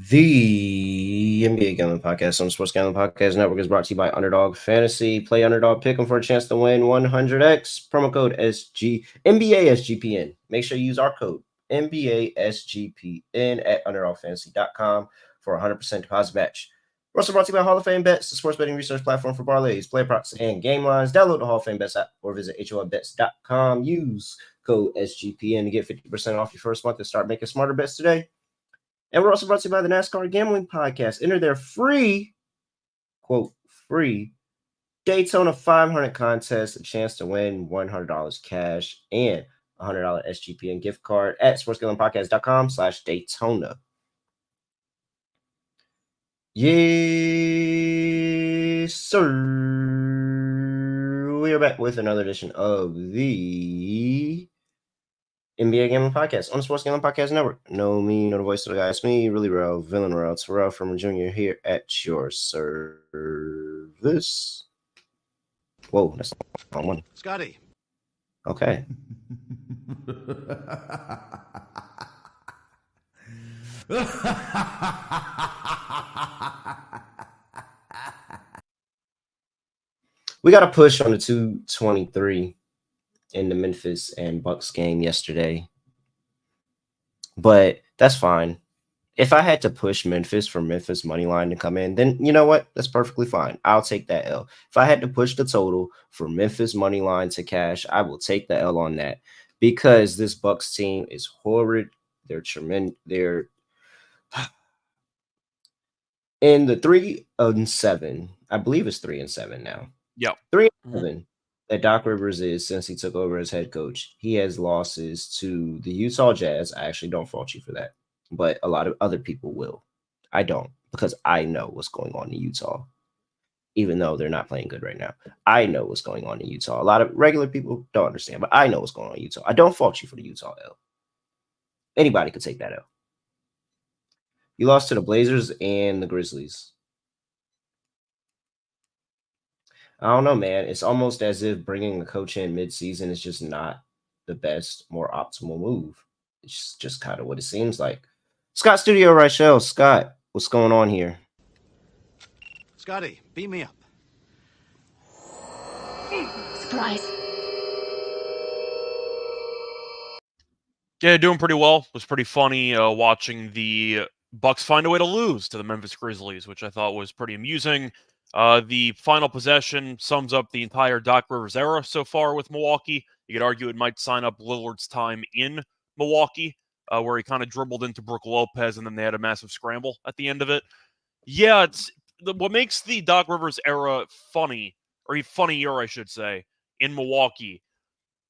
The NBA Gambling Podcast on the Sports Gambling Podcast Network is brought to you by Underdog Fantasy. Play Underdog, pick them for a chance to win 100x. Promo code NBA SGPN. Make sure you use our code NBA SGPN at UnderdogFantasy.com for a 100% deposit match. We're also brought to you by Hall of Fame Bets, the sports betting research platform for parlays, play props, and game lines. Download the Hall of Fame Bets app or visit HOFBets.com. Use code SGPN to get 50% off your first month and start making smarter bets today. And we're also brought to you by the NASCAR Gambling Podcast. Enter their free, quote, free Daytona 500 contest, a chance to win $100 cash and a $100 SGPN gift card at sportsgamblingpodcast.com/Daytona. Yes, sir. We are back with another edition of the NBA Gambling Podcast on the Sports Gambling Podcast Network. No me, no the voice of the guy. It's me, really real, villain real. Terrell Furman Jr. here at your service. Whoa, that's the wrong one. Scotty. Okay. We got a push on the 223 in the Memphis and Bucks game yesterday, but that's fine. If I had to push Memphis for Memphis money line to come in, then you know what? That's perfectly fine. I'll take that L. If I had to push the total for Memphis money line to cash, I will take the L on that because this Bucks team is horrid. They're tremendous. They're in the 3-7. I believe it's 3-7 now. Yep. 3-7 that Doc Rivers is since he took over as head coach. He has losses to the Utah Jazz. I actually don't fault you for that, but a lot of other people will. I don't, because I know what's going on in Utah, even though they're not playing good right now. I know what's going on in Utah. A lot of regular people don't understand, but I know what's going on in Utah. I don't fault you for the Utah L. Anybody could take that L. You lost to the Blazers and the Grizzlies. I don't know, man. It's almost as if bringing a coach in mid-season is just not the best, more optimal move. It's just kind of what it seems like. Scott Studio Reichel. Scott, what's going on here? Scotty, beam me up. Surprise. Yeah, doing pretty well. It was pretty funny watching the Bucks find a way to lose to the Memphis Grizzlies, which I thought was pretty amusing. The final possession sums up the entire Doc Rivers era so far with Milwaukee. You could argue it might sign up Lillard's time in Milwaukee, where he kind of dribbled into Brook Lopez, and then they had a massive scramble at the end of it. Yeah, what makes the Doc Rivers era funny, or funnier, I should say, in Milwaukee,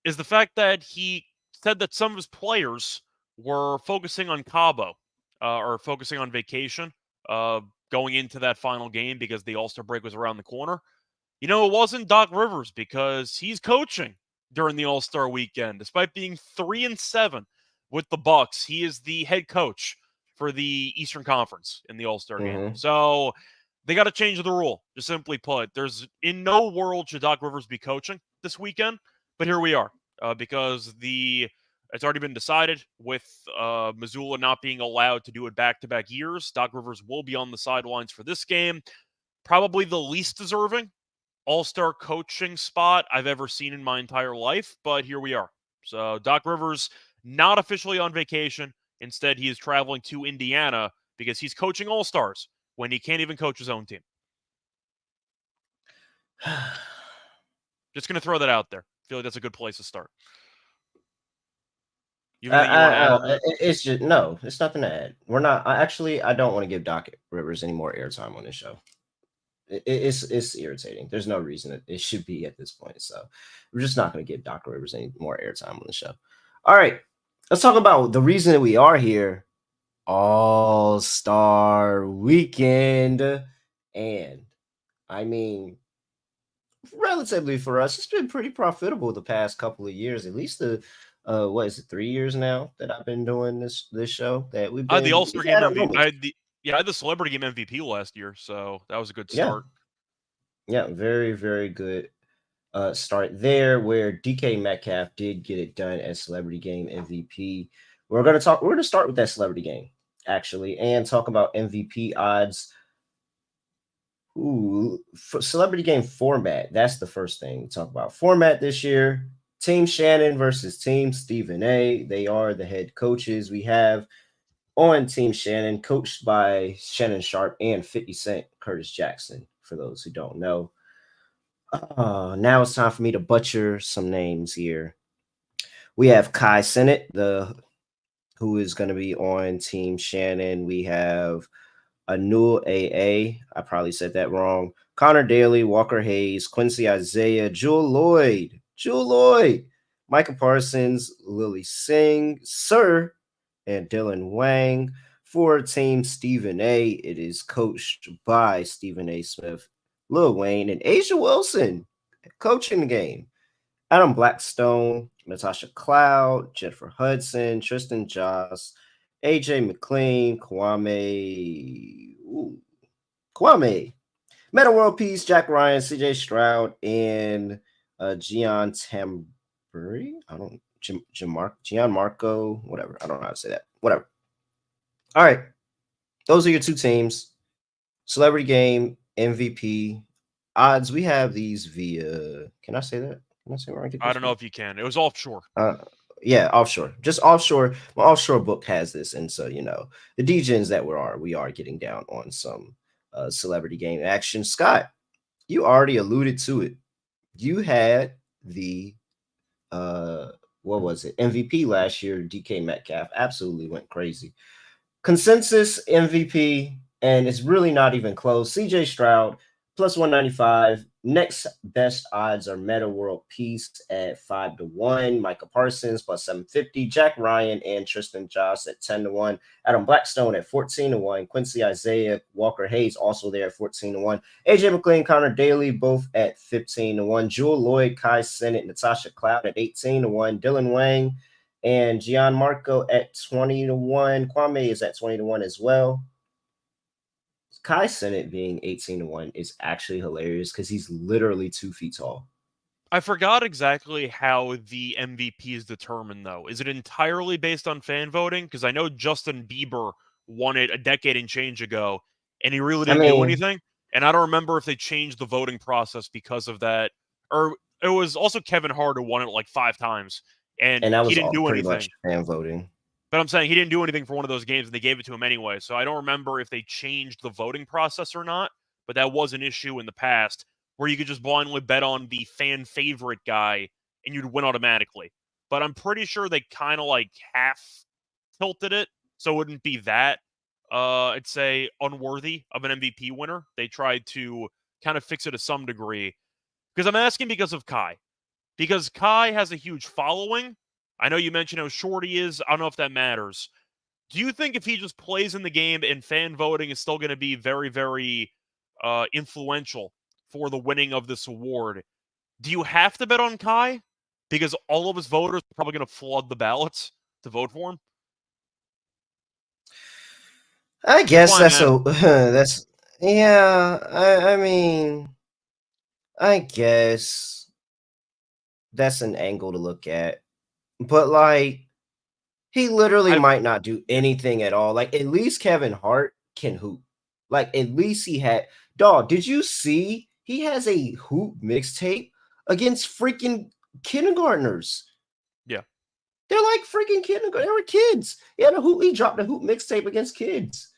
is the fact that he said that some of his players were focusing on Cabo, or focusing on vacation, going into that final game because the All-Star break was around the corner. You know, it wasn't Doc Rivers because he's coaching during the All-Star weekend. Despite being 3-7 with the Bucks, he is the head coach for the Eastern Conference in the All-Star game. So they got to change the rule, just simply put. There's in no world should Doc Rivers be coaching this weekend, but here we are because it's already been decided with Missoula not being allowed to do it back-to-back years. Doc Rivers will be on the sidelines for this game. Probably the least deserving all-star coaching spot I've ever seen in my entire life, but here we are. So Doc Rivers not officially on vacation. Instead, he is traveling to Indiana because he's coaching all-stars when he can't even coach his own team. Just going to throw that out there. I feel like that's a good place to start. It's just no, it's nothing to add. We're not. I don't want to give Doc Rivers any more airtime on this show. It's irritating. There's no reason that it should be at this point. So we're just not going to give Doc Rivers any more airtime on the show. All right, let's talk about the reason that we are here. All-Star Weekend, and I mean, relatively for us, it's been pretty profitable the past couple of years. At least the what is it, 3 years now that I've been doing this show that we've been. I had the All-Star game MVP. I had the Celebrity Game MVP last year, so that was a good start. Yeah, very, very good start there where DK Metcalf did get it done as Celebrity Game MVP. We're going to start with that Celebrity Game. actually, and talk about MVP odds. Ooh, for celebrity game format. That's the first thing to talk about. Format this year: Team Shannon versus Team Stephen A. They are the head coaches. We have on Team Shannon, coached by Shannon Sharp and 50 Cent Curtis Jackson, for those who don't know. Now it's time for me to butcher some names here. We have Kai Sennett, the who is going to be on Team Shannon. We have Anul AA. I probably said that wrong. Connor Daly, Walker Hayes, Quincy Isaiah, Jewel Lloyd, Micah Parsons, Lily Singh, Sir, and Dylan Wang. For Team Stephen A, it is coached by Stephen A. Smith, Lil Wayne, and Asia Wilson coaching the game. Adam Blackstone, Natasha Cloud, Jennifer Hudson, Tristan Joss, AJ McLean, Kwame, Meta World Peace, Jack Ryan, CJ Stroud, and Gian Tamburi. I don't Gian Marco, whatever. I don't know how to say that. Whatever. All right. Those are your two teams. Celebrity game, MVP. Odds. We have these via. Can I say that? Can I say where I get this I don't know from? if you can. It was offshore. Yeah, offshore. Just offshore. My offshore book has this, and so the DGens that we are getting down on some celebrity game action. Scott, you already alluded to it. You had the what was it? MVP last year. DK Metcalf absolutely went crazy. Consensus MVP, and it's really not even close. CJ Stroud plus 195. Next best odds are Meta World Peace at 5-1. Micah Parsons plus 750. Jack Ryan and Tristan Joss at 10-1. Adam Blackstone at 14-1. Quincy Isaiah, Walker Hayes also there at 14-1. AJ McLean, Connor Daly both at 15-1. Jewel Lloyd, Kai Sennett, Natasha Cloud at 18-1. Dylan Wang and Gianmarco at 20-1. Kwame is at 20-1 as well. Kai Sennett being 18-1 is actually hilarious because he's literally 2 feet tall. I forgot exactly how the MVP is determined, though. Is it entirely based on fan voting? Because I know Justin Bieber won it a decade and change ago, and he really I didn't do mean, anything. And I don't remember if they changed the voting process because of that. Or it was also Kevin Hart who won it like 5 times, and and that he was didn't all do pretty much anything. fan voting. But I'm saying he didn't do anything for one of those games, and they gave it to him anyway. So I don't remember if they changed the voting process or not, but that was an issue in the past where you could just blindly bet on the fan favorite guy and you'd win automatically. But I'm pretty sure they kind of like half tilted it, so it wouldn't be that, I'd say, unworthy of an MVP winner. They tried to kind of fix it to some degree. Because I'm asking because of Kai. Because Kai has a huge following. I know you mentioned how short he is. I don't know if that matters. Do you think if he just plays in the game and fan voting is still going to be very, very influential for the winning of this award? Do you have to bet on Kai? Because all of his voters are probably going to flood the ballots to vote for him? I That's guess why I'm that's asking. that's yeah. I mean, I guess that's an angle to look at, but like he literally I might not do anything at all. Like, at least Kevin Hart can hoop. Like, at least he had dog. Did you see he has a hoop mixtape against freaking kindergartners? Yeah. They're like freaking kindergarten. They were kids. He had a hoop. He dropped a hoop mixtape against kids.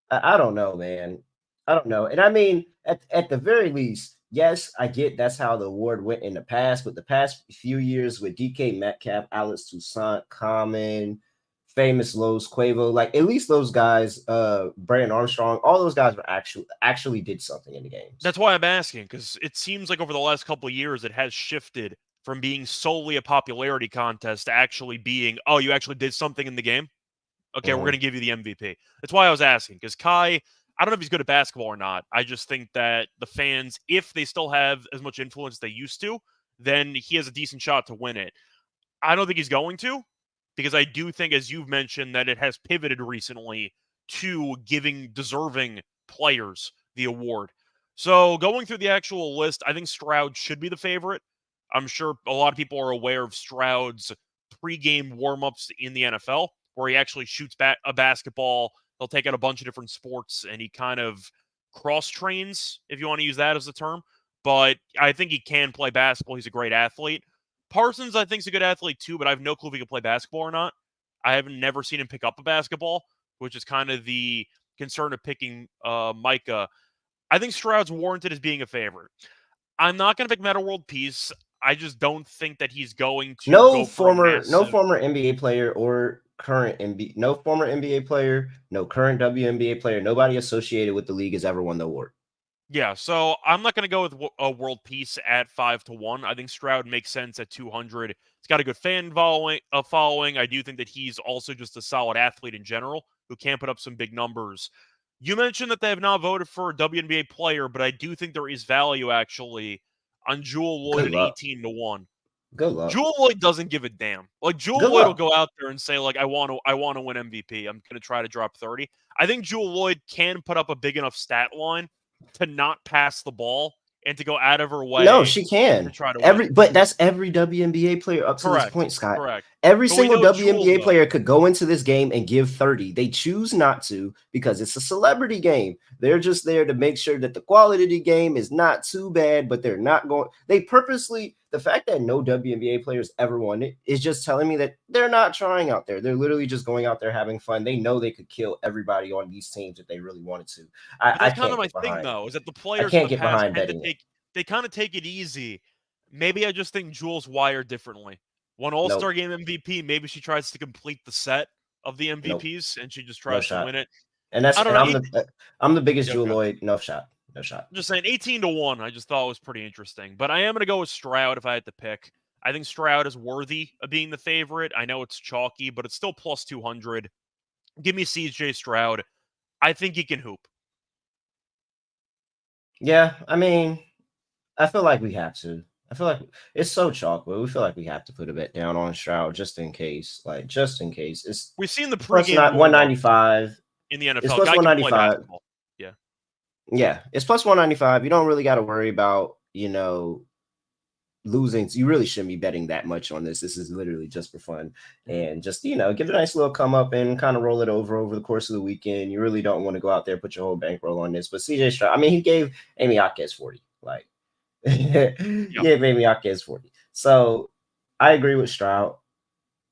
I don't know, man. I don't know. And I mean, at the very least, yes, I get that's how the award went in the past, but the past few years with DK Metcalf, Alex Toussaint, Common, famous Los Quavo, like at least those guys, Brandon Armstrong, all those guys were actually did something in the games. That's why I'm asking, because it seems like over the last couple of years, it has shifted from being solely a popularity contest to actually being, oh, you actually did something in the game? Okay, we're going to Mhm. give you the MVP. That's why I was asking, because Kai, I don't know if he's good at basketball or not. I just think that the fans, if they still have as much influence as they used to, then he has a decent shot to win it. I don't think he's going to, because I do think, as you've mentioned, that it has pivoted recently to giving deserving players the award. So going through the actual list, I think Stroud should be the favorite. I'm sure a lot of people are aware of Stroud's pregame warmups in the NFL, where he actually shoots a basketball. He'll take out a bunch of different sports, and he kind of cross-trains, if you want to use that as a term. But I think he can play basketball. He's a great athlete. Parsons, I think, is a good athlete too, but I have no clue if he can play basketball or not. I have never seen him pick up a basketball, which is kind of the concern of picking Micah. I think Stroud's warranted as being a favorite. I'm not going to pick Meta World Peace. I just don't think that he's going to No go for a former massive. NBA player or current NBA, no former NBA player, no current WNBA player, nobody associated with the league has ever won the award. Yeah, so I'm not going to go with a World Peace at 5-1. I think Stroud makes sense at 200. He's got a good fan following. I do think that he's also just a solid athlete in general who can put up some big numbers. You mentioned that they have not voted for a WNBA player, but I do think there is value actually on Jewell Lloyd Good at luck. 18-1. Good luck. Jewell Lloyd doesn't give a damn. Like Jewell Good Lloyd will luck. go out there and say, like, I want to win MVP. I'm gonna try to drop 30. I think Jewell Lloyd can put up a big enough stat line to not pass the ball and to go out of her No, way she to can. try to win. But that's every WNBA player up to this Correct. point, Scott. Correct. Every But we single know Jewell WNBA though. player could go into this game and give 30. They choose not to because it's a celebrity game. They're just there to make sure that the quality of the game is not too bad, but they're not going. They purposely, the fact that no WNBA players ever won it is just telling me that they're not trying out there. They're literally just going out there having fun. They know they could kill everybody on these teams if they really wanted to. But I that's kind of can't my get thing behind. though, is that the I players in can't the get past behind tend to betting it. they kind of take it easy. Maybe I just think Jewell's wired differently. One All-Star Nope. game MVP, maybe she tries to complete the set of the Nope. MVPs and she just No tries to shot. win it. And I don't know. I'm the biggest Jewel Okay. Lloyd. No shot. No shot. I'm just saying 18-1, I just thought was pretty interesting. But I am going to go with Stroud if I had to pick. I think Stroud is worthy of being the favorite. I know it's chalky, but it's still plus 200. Give me CJ Stroud. I think he can hoop. Yeah, I mean, I feel like we have to. I feel like it's so chalk, but we feel like we have to put a bet down on Stroud just in case. Like just in case. We've seen the It's plus pregame one warm-ups ninety five. in the It's NFL. plus Guy one can ninety play five. basketball. Yeah. Yeah, it's plus 195. You don't really got to worry about, losing. You really shouldn't be betting that much on this. This is literally just for fun and just, give it a nice little come up and kind of roll it over the course of the weekend. You really don't want to go out there, put your whole bankroll on this. But CJ Stroud, I mean, he gave Amy Jaquez 40. Like, he gave Amy Jaquez 40. So I agree with Stroud.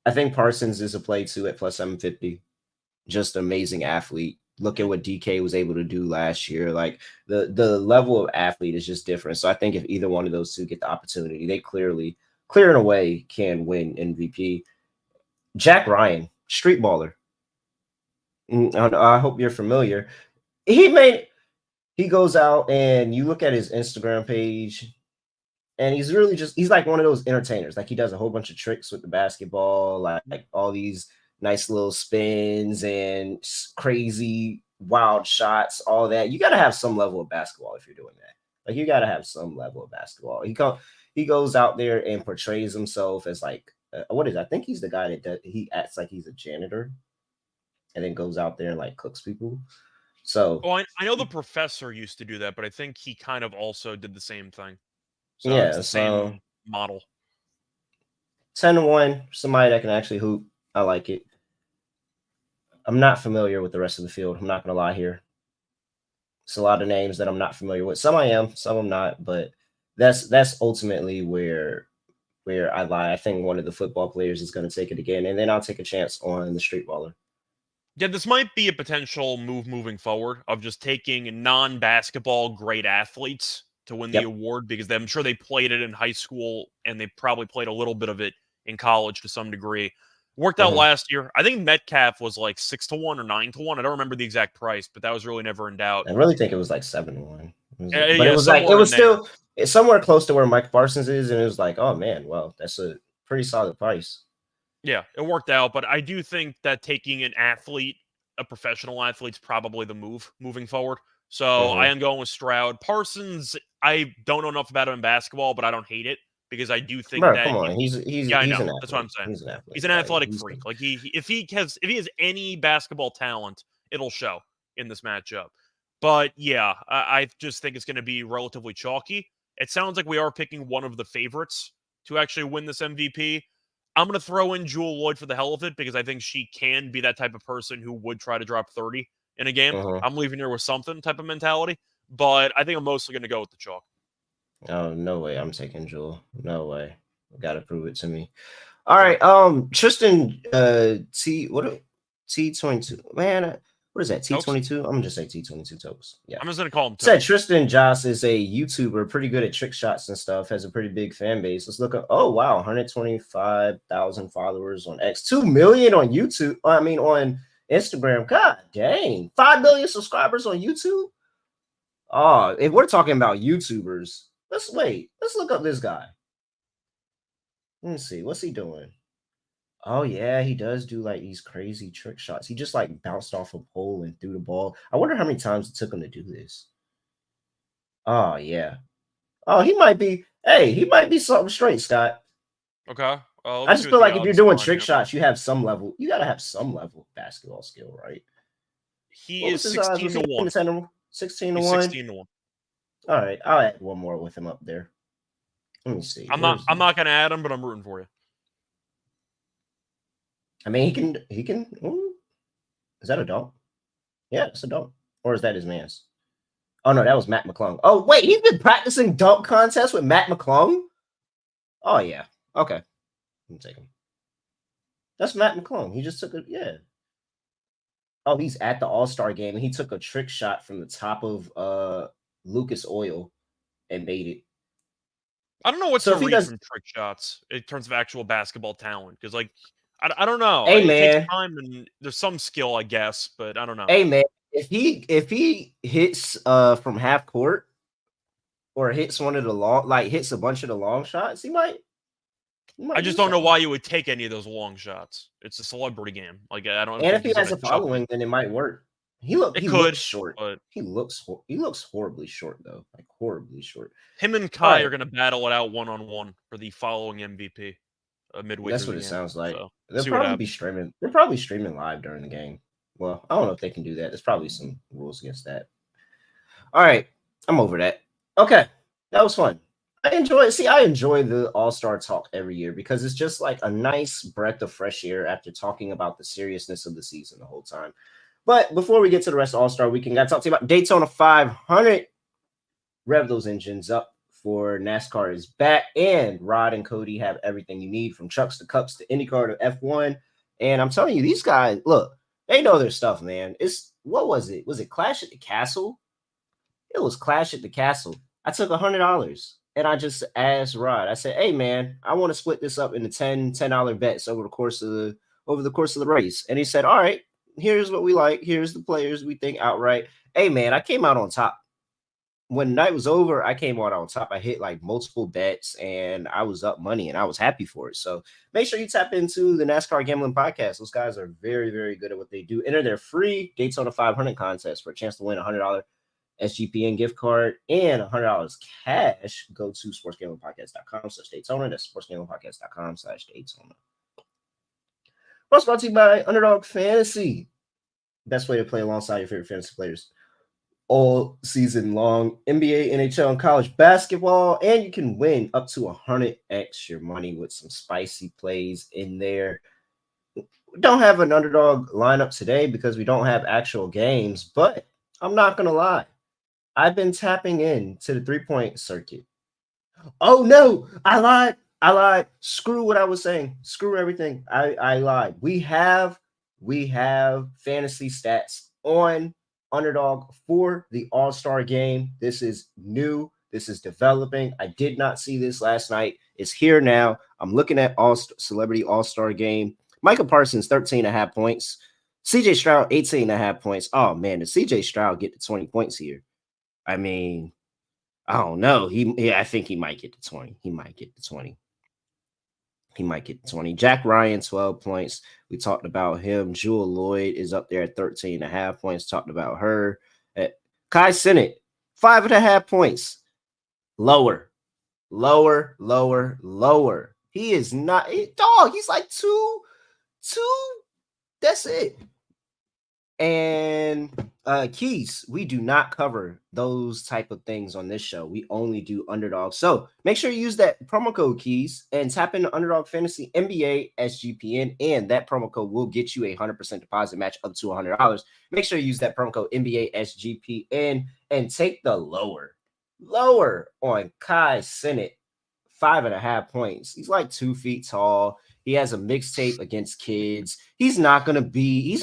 I think Parsons is a play too at plus 750. Just amazing athlete. Look at what DK was able to do last year. Like the level of athlete is just different. So I think if either one of those two get the opportunity, they clearly, clear and away, can win MVP. Jack Ryan, street baller. I hope you're familiar. He goes out and you look at his Instagram page, and he's really he's like one of those entertainers. Like he does a whole bunch of tricks with the basketball, like all these nice little spins and crazy wild shots, all that. You got to have some level of basketball if you're doing that. Like you got to have some level of basketball. He goes out there and portrays himself as like what is it? I think he's the guy he acts like he's a janitor, and then goes out there and like cooks people. So I know the professor used to do that, but I think he kind of also did the same thing. So it's yeah, the so same model. 10-1, somebody that can actually hoop. I like it. I'm not familiar with the rest of the field. I'm not going to lie here. It's a lot of names that I'm not familiar with. Some I am, some I'm not. But that's ultimately where I lie. I think one of the football players is going to take it again, and then I'll take a chance on the street baller. Yeah, this might be a potential move moving forward of just taking non-basketball great athletes to win the award, because I'm sure they played it in high school and they probably played a little bit of it in college to some degree. Worked out last year. I think Metcalf was like 6-1 or 9-1. I don't remember the exact price, but that was really never in doubt. I really think it was like 7-1. Yeah, But it was like somewhere in there. it's somewhere close to where Mike Parsons is, and it was like, oh man, well, that's a pretty solid price. Yeah, it worked out, but I do think that taking an athlete, a professional athlete's probably the move moving forward. So I am going with Stroud. Parsons, I don't know enough about him in basketball, but I don't hate it because I do think that come on, he's yeah, I an know. athlete. That's what I'm saying. He's an athlete. He's an athletic freak. Like if he has any basketball talent, it'll show in this matchup. But yeah, I just think it's going to be relatively chalky. It sounds like we are picking one of the favorites to actually win this MVP. I'm going to throw in Jewel Lloyd for the hell of it because I think she can be that type of person who would try to drop 30 in a game. I'm leaving her with something type of mentality, but I think I'm mostly going to go with the chalk. Oh, no way. I'm taking Jewel. No way. Gotta prove it to me. All right. Tristan T22. Man, what is that? T22? I'm gonna just say T22 Tokes. Yeah. I'm just gonna call him Said Tokes. Tristan Joss is a YouTuber, pretty good at trick shots and stuff, has a pretty big fan base. Let's look at wow, 125,000 followers on X, 2 million on YouTube. I mean on Instagram. God dang, 5 million subscribers on YouTube. Oh, if we're talking about YouTubers, let's look up this guy. Let me see. What's he doing? Oh, yeah, he does do like these crazy trick shots. He just like bounced off a pole and threw the ball. I wonder how many times it took him to do this. Oh, yeah. Oh, he might be something straight, Scott. Okay. I just feel like if you're doing trick shots, you have some level. You got to have some level of basketball skill, right? He is 16 to 1. 16 to 1. 16 to 1. All right, I'll add one more with him up there. Let me see. I'm not going to add him, but I'm rooting for you. I mean, he can. Is that a dunk? Yeah, it's a dunk. Or is that his man's? Oh no, that was Matt McClung. Oh wait, he's been practicing dunk contests with Matt McClung. Oh yeah, okay. Let me take him. That's Matt McClung. He just took a Oh, he's at the All-Star game and he took a trick shot from the top of Lucas Oil and made it. I don't know what's to read from trick shots in terms of actual basketball talent because, like, I don't know. Hey, it man. takes time and there's some skill, I guess, but I don't know. Hey man, if he hits from half court or hits one of the hits a bunch of the long shots, he might I just don't know why you would take any of those long shots. It's a celebrity game. Like I don't. And if he has a following, then it might work. He looks short. But he looks horribly short though, like horribly short. Him and Kai are going to battle it out 1-on-1 for the following MVP midway. That's what it sounds like. So, they'll probably be streaming. They're probably streaming live during the game. Well, I don't know if they can do that. There's probably some rules against that. All right, I'm over that. Okay, that was fun. I enjoy the All-Star talk every year because it's just like a nice breath of fresh air after talking about the seriousness of the season the whole time. But before we get to the rest of All-Star Weekend, I got to talk to you about Daytona 500. Rev those engines up for NASCAR is back, and Rod and Cody have everything you need from trucks to cups to IndyCar to F1. And I'm telling you, these guys, look, they know their stuff, man. What was it? Was it Clash at the Castle? It was Clash at the Castle. I took $100 and I just asked Rod. I said, "Hey, man, I want to split this up into $10 bets over the course of the race." And he said, "All right, here's what we like. Here's the players we think outright." Hey, man, I came out on top. When the night was over, I came out on top. I hit like multiple bets and I was up money and I was happy for it. So make sure you tap into the NASCAR Gambling Podcast. Those guys are very, very good at what they do. Enter their free Daytona 500 contest for a chance to win a $100 SGPN gift card and $100 cash. Go to sportsgamblingpodcast.com/Daytona. That's sportsgamblingpodcast.com/Daytona. Brought to you by Underdog Fantasy. Best way to play alongside your favorite fantasy players all season long. NBA, NHL, and college basketball. And you can win up to 100x your money with some spicy plays in there. We don't have an underdog lineup today because we don't have actual games, but I'm not going to lie. I've been tapping in to the three-point circuit. Oh, no, I lied. Screw what I was saying. Screw everything. I lied. We have fantasy stats on Underdog for the All-Star game. This is new. This is developing. I did not see this last night. It's here now. I'm looking at Celebrity All-Star game. Micah Parsons, 13.5 points. CJ Stroud, 18.5 points. Oh, man, did CJ Stroud get to 20 points here? I mean, I don't know. I think he might get to 20. He might get to 20. Jack Ryan, 12 points. We talked about him. Jewel Lloyd is up there at 13.5 points. Talked about her. Kai Sinnott, 5.5 points. Lower. He is not dog. He's like two. That's it. And keys, we do not cover those type of things on this show. We only do underdog. So make sure you use that promo code keys and tap into Underdog Fantasy NBA SGPN, and that promo code will get you a 100% deposit match up to $100. Make sure you use that promo code NBA SGPN and take the lower on Kai Sennett, 5.5 points. He's like 2 feet tall. He has a mixtape against kids. He's not gonna be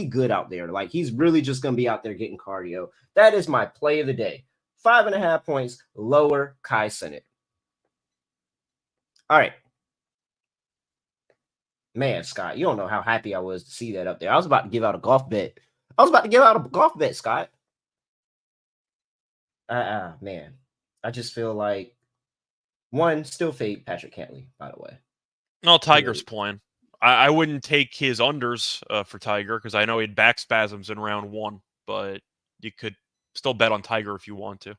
good out there. Like, he's really just gonna be out there getting cardio. That is my play of the day. 5.5 points lower Kai Sennett. All right. Man, Scott, you don't know how happy I was to see that up there. I was about to give out a golf bet. Scott. Man. I just feel like still fade Patrick Cantley, by the way. No, Tiger's playing. I wouldn't take his unders for Tiger because I know he had back spasms in round 1, but you could still bet on Tiger if you want to.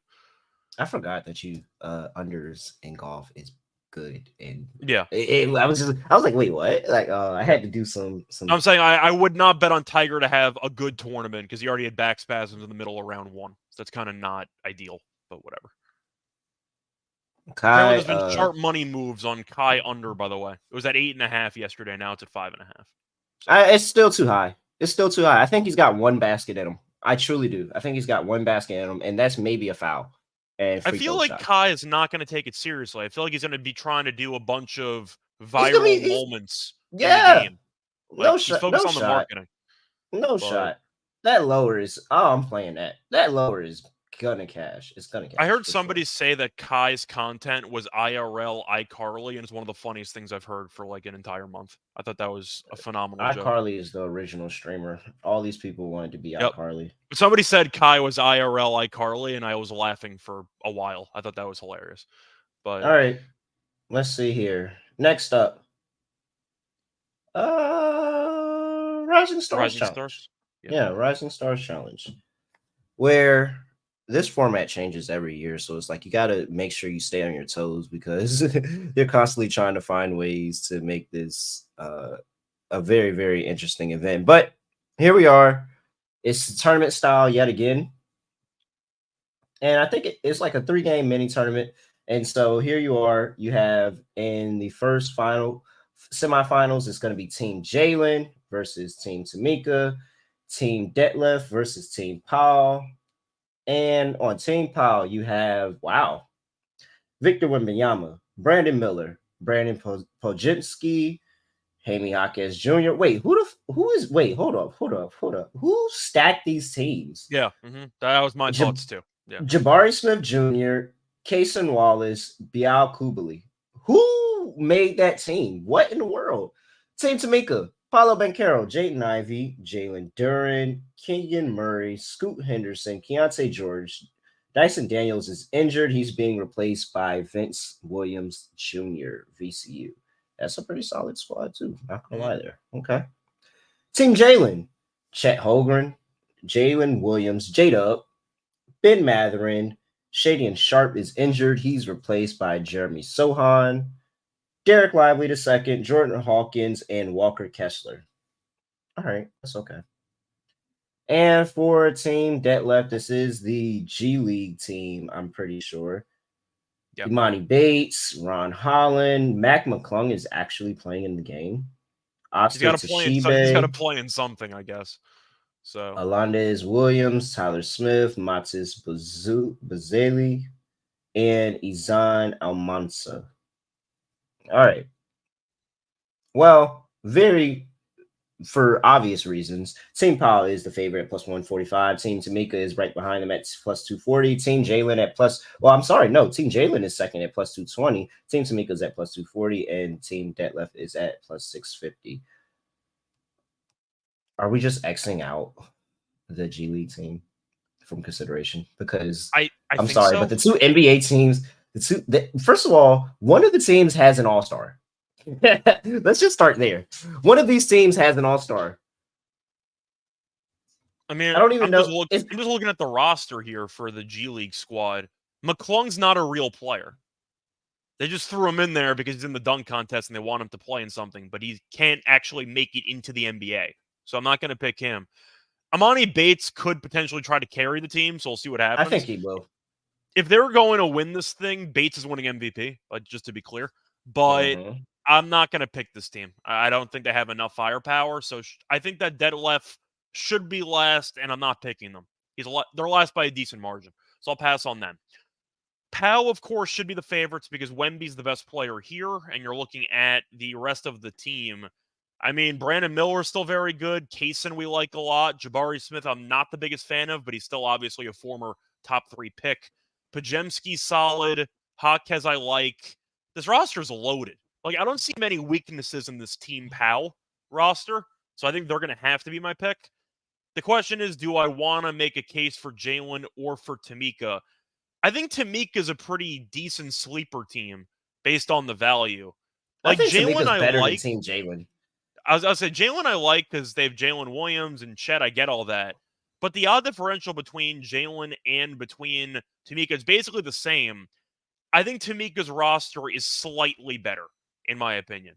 I forgot that you unders in golf is good, and yeah, I was like, wait, what? Like, I had to do some. I'm saying I would not bet on Tiger to have a good tournament because he already had back spasms in the middle of round 1. So that's kind of not ideal, but whatever. Kai, there's been sharp money moves on Kai under, by the way. It was at 8.5 yesterday. Now it's at 5.5. So. It's still too high. I think he's got one basket in him. I truly do. I think he's got one basket in him, and that's maybe a foul. And I feel like Kai is not going to take it seriously. I feel like he's going to be trying to do a bunch of viral moments in the game. Like, he's focused on the marketing. Shot. That lower is, I'm playing that. That lower is gonna cash. It's gonna cash. I heard somebody say that Kai's content was IRL iCarly, and it's one of the funniest things I've heard for like an entire month. I thought that was a phenomenal joke. iCarly is the original streamer. All these people wanted to be iCarly. Somebody said Kai was IRL iCarly, and I was laughing for a while. I thought that was hilarious. But all right, let's see here. Next up, Rising Stars Challenge. Yeah, Rising Stars Challenge, where this format changes every year, so it's like you got to make sure you stay on your toes because they're constantly trying to find ways to make this a very, very interesting event. But here we are. It's tournament style yet again. And I think it's like a 3-game mini tournament. And so here you are. You have in the first semifinals, it's going to be Team Jalen versus Team Tamika, Team Detlef versus Team Paul. And on Team Powell, you have, Victor Wembanyama, Brandon Miller, Brandon Podziemski, Jaime Jaquez Jr. Wait, hold up. Who stacked these teams? Yeah, that was my thoughts too. Yeah. Jabari Smith Jr., Kaysen Wallace, Bial Kubali. Who made that team? What in the world? Team Tamika, Paolo Banchero, Jaden Ivey, Jalen Duren, Kenyon Murray, Scoot Henderson, Keontae George. Dyson Daniels is injured. He's being replaced by Vince Williams Jr., VCU. That's a pretty solid squad, too. Not going to lie there. Okay. Team Jalen, Chet Holmgren, Jalen Williams, J-Dub, Ben Matherin, Shadian Sharp is injured. He's replaced by Jeremy Sohan, Derek Lively II, Jordan Hawkins, and Walker Kessler. All right, that's okay. And for Team Detlef, this is the G League team, I'm pretty sure. Yep. Imani Bates, Ron Holland, Mac McClung is actually playing in the game. He's got to play in something, I guess. So Alondes Williams, Tyler Smith, Matis Bazeli, and Izan Almansa. All right. Well, for obvious reasons, Team Powell is the favorite at plus 145. Team Tamika is right behind them at plus 240. Team Jalen at Team Jalen is second at plus 220. Team Tamika is at plus 240, and Team Detlef is at plus 650. Are we just Xing out the G League team from consideration? Because I'm sorry, but the two NBA teams, first of all, one of the teams has an all-star. Let's just start there. One of these teams has an all-star. I mean, I don't even know. I'm just looking at the roster here for the G League squad. McClung's not a real player. They just threw him in there because he's in the dunk contest and they want him to play in something, but he can't actually make it into the NBA. So I'm not going to pick him. Amani Bates could potentially try to carry the team, so we'll see what happens. I think he will. If they're going to win this thing, Bates is winning MVP, just to be clear. But I'm not going to pick this team. I don't think they have enough firepower. So I think that Detlef should be last, and I'm not picking them. They're last by a decent margin. So I'll pass on them. Powell, of course, should be the favorites because Wemby's the best player here, and you're looking at the rest of the team. I mean, Brandon Miller is still very good. Kaysen we like a lot. Jabari Smith I'm not the biggest fan of, but he's still obviously a former top 3 pick. Pajemski's solid. Jaquez I like. This roster is loaded. Like, I don't see many weaknesses in this Team Powell roster, so I think they're going to have to be my pick. The question is, do I want to make a case for Jalen or for Tamika? I think Tamika's a pretty decent sleeper team based on the value. Like, Jalen I like. Team Jalen. I'll say Jalen I like because they have Jalen Williams and Chet. I get all that. But the odd differential between Jalen and between Tamika is basically the same. I think Tamika's roster is slightly better, in my opinion.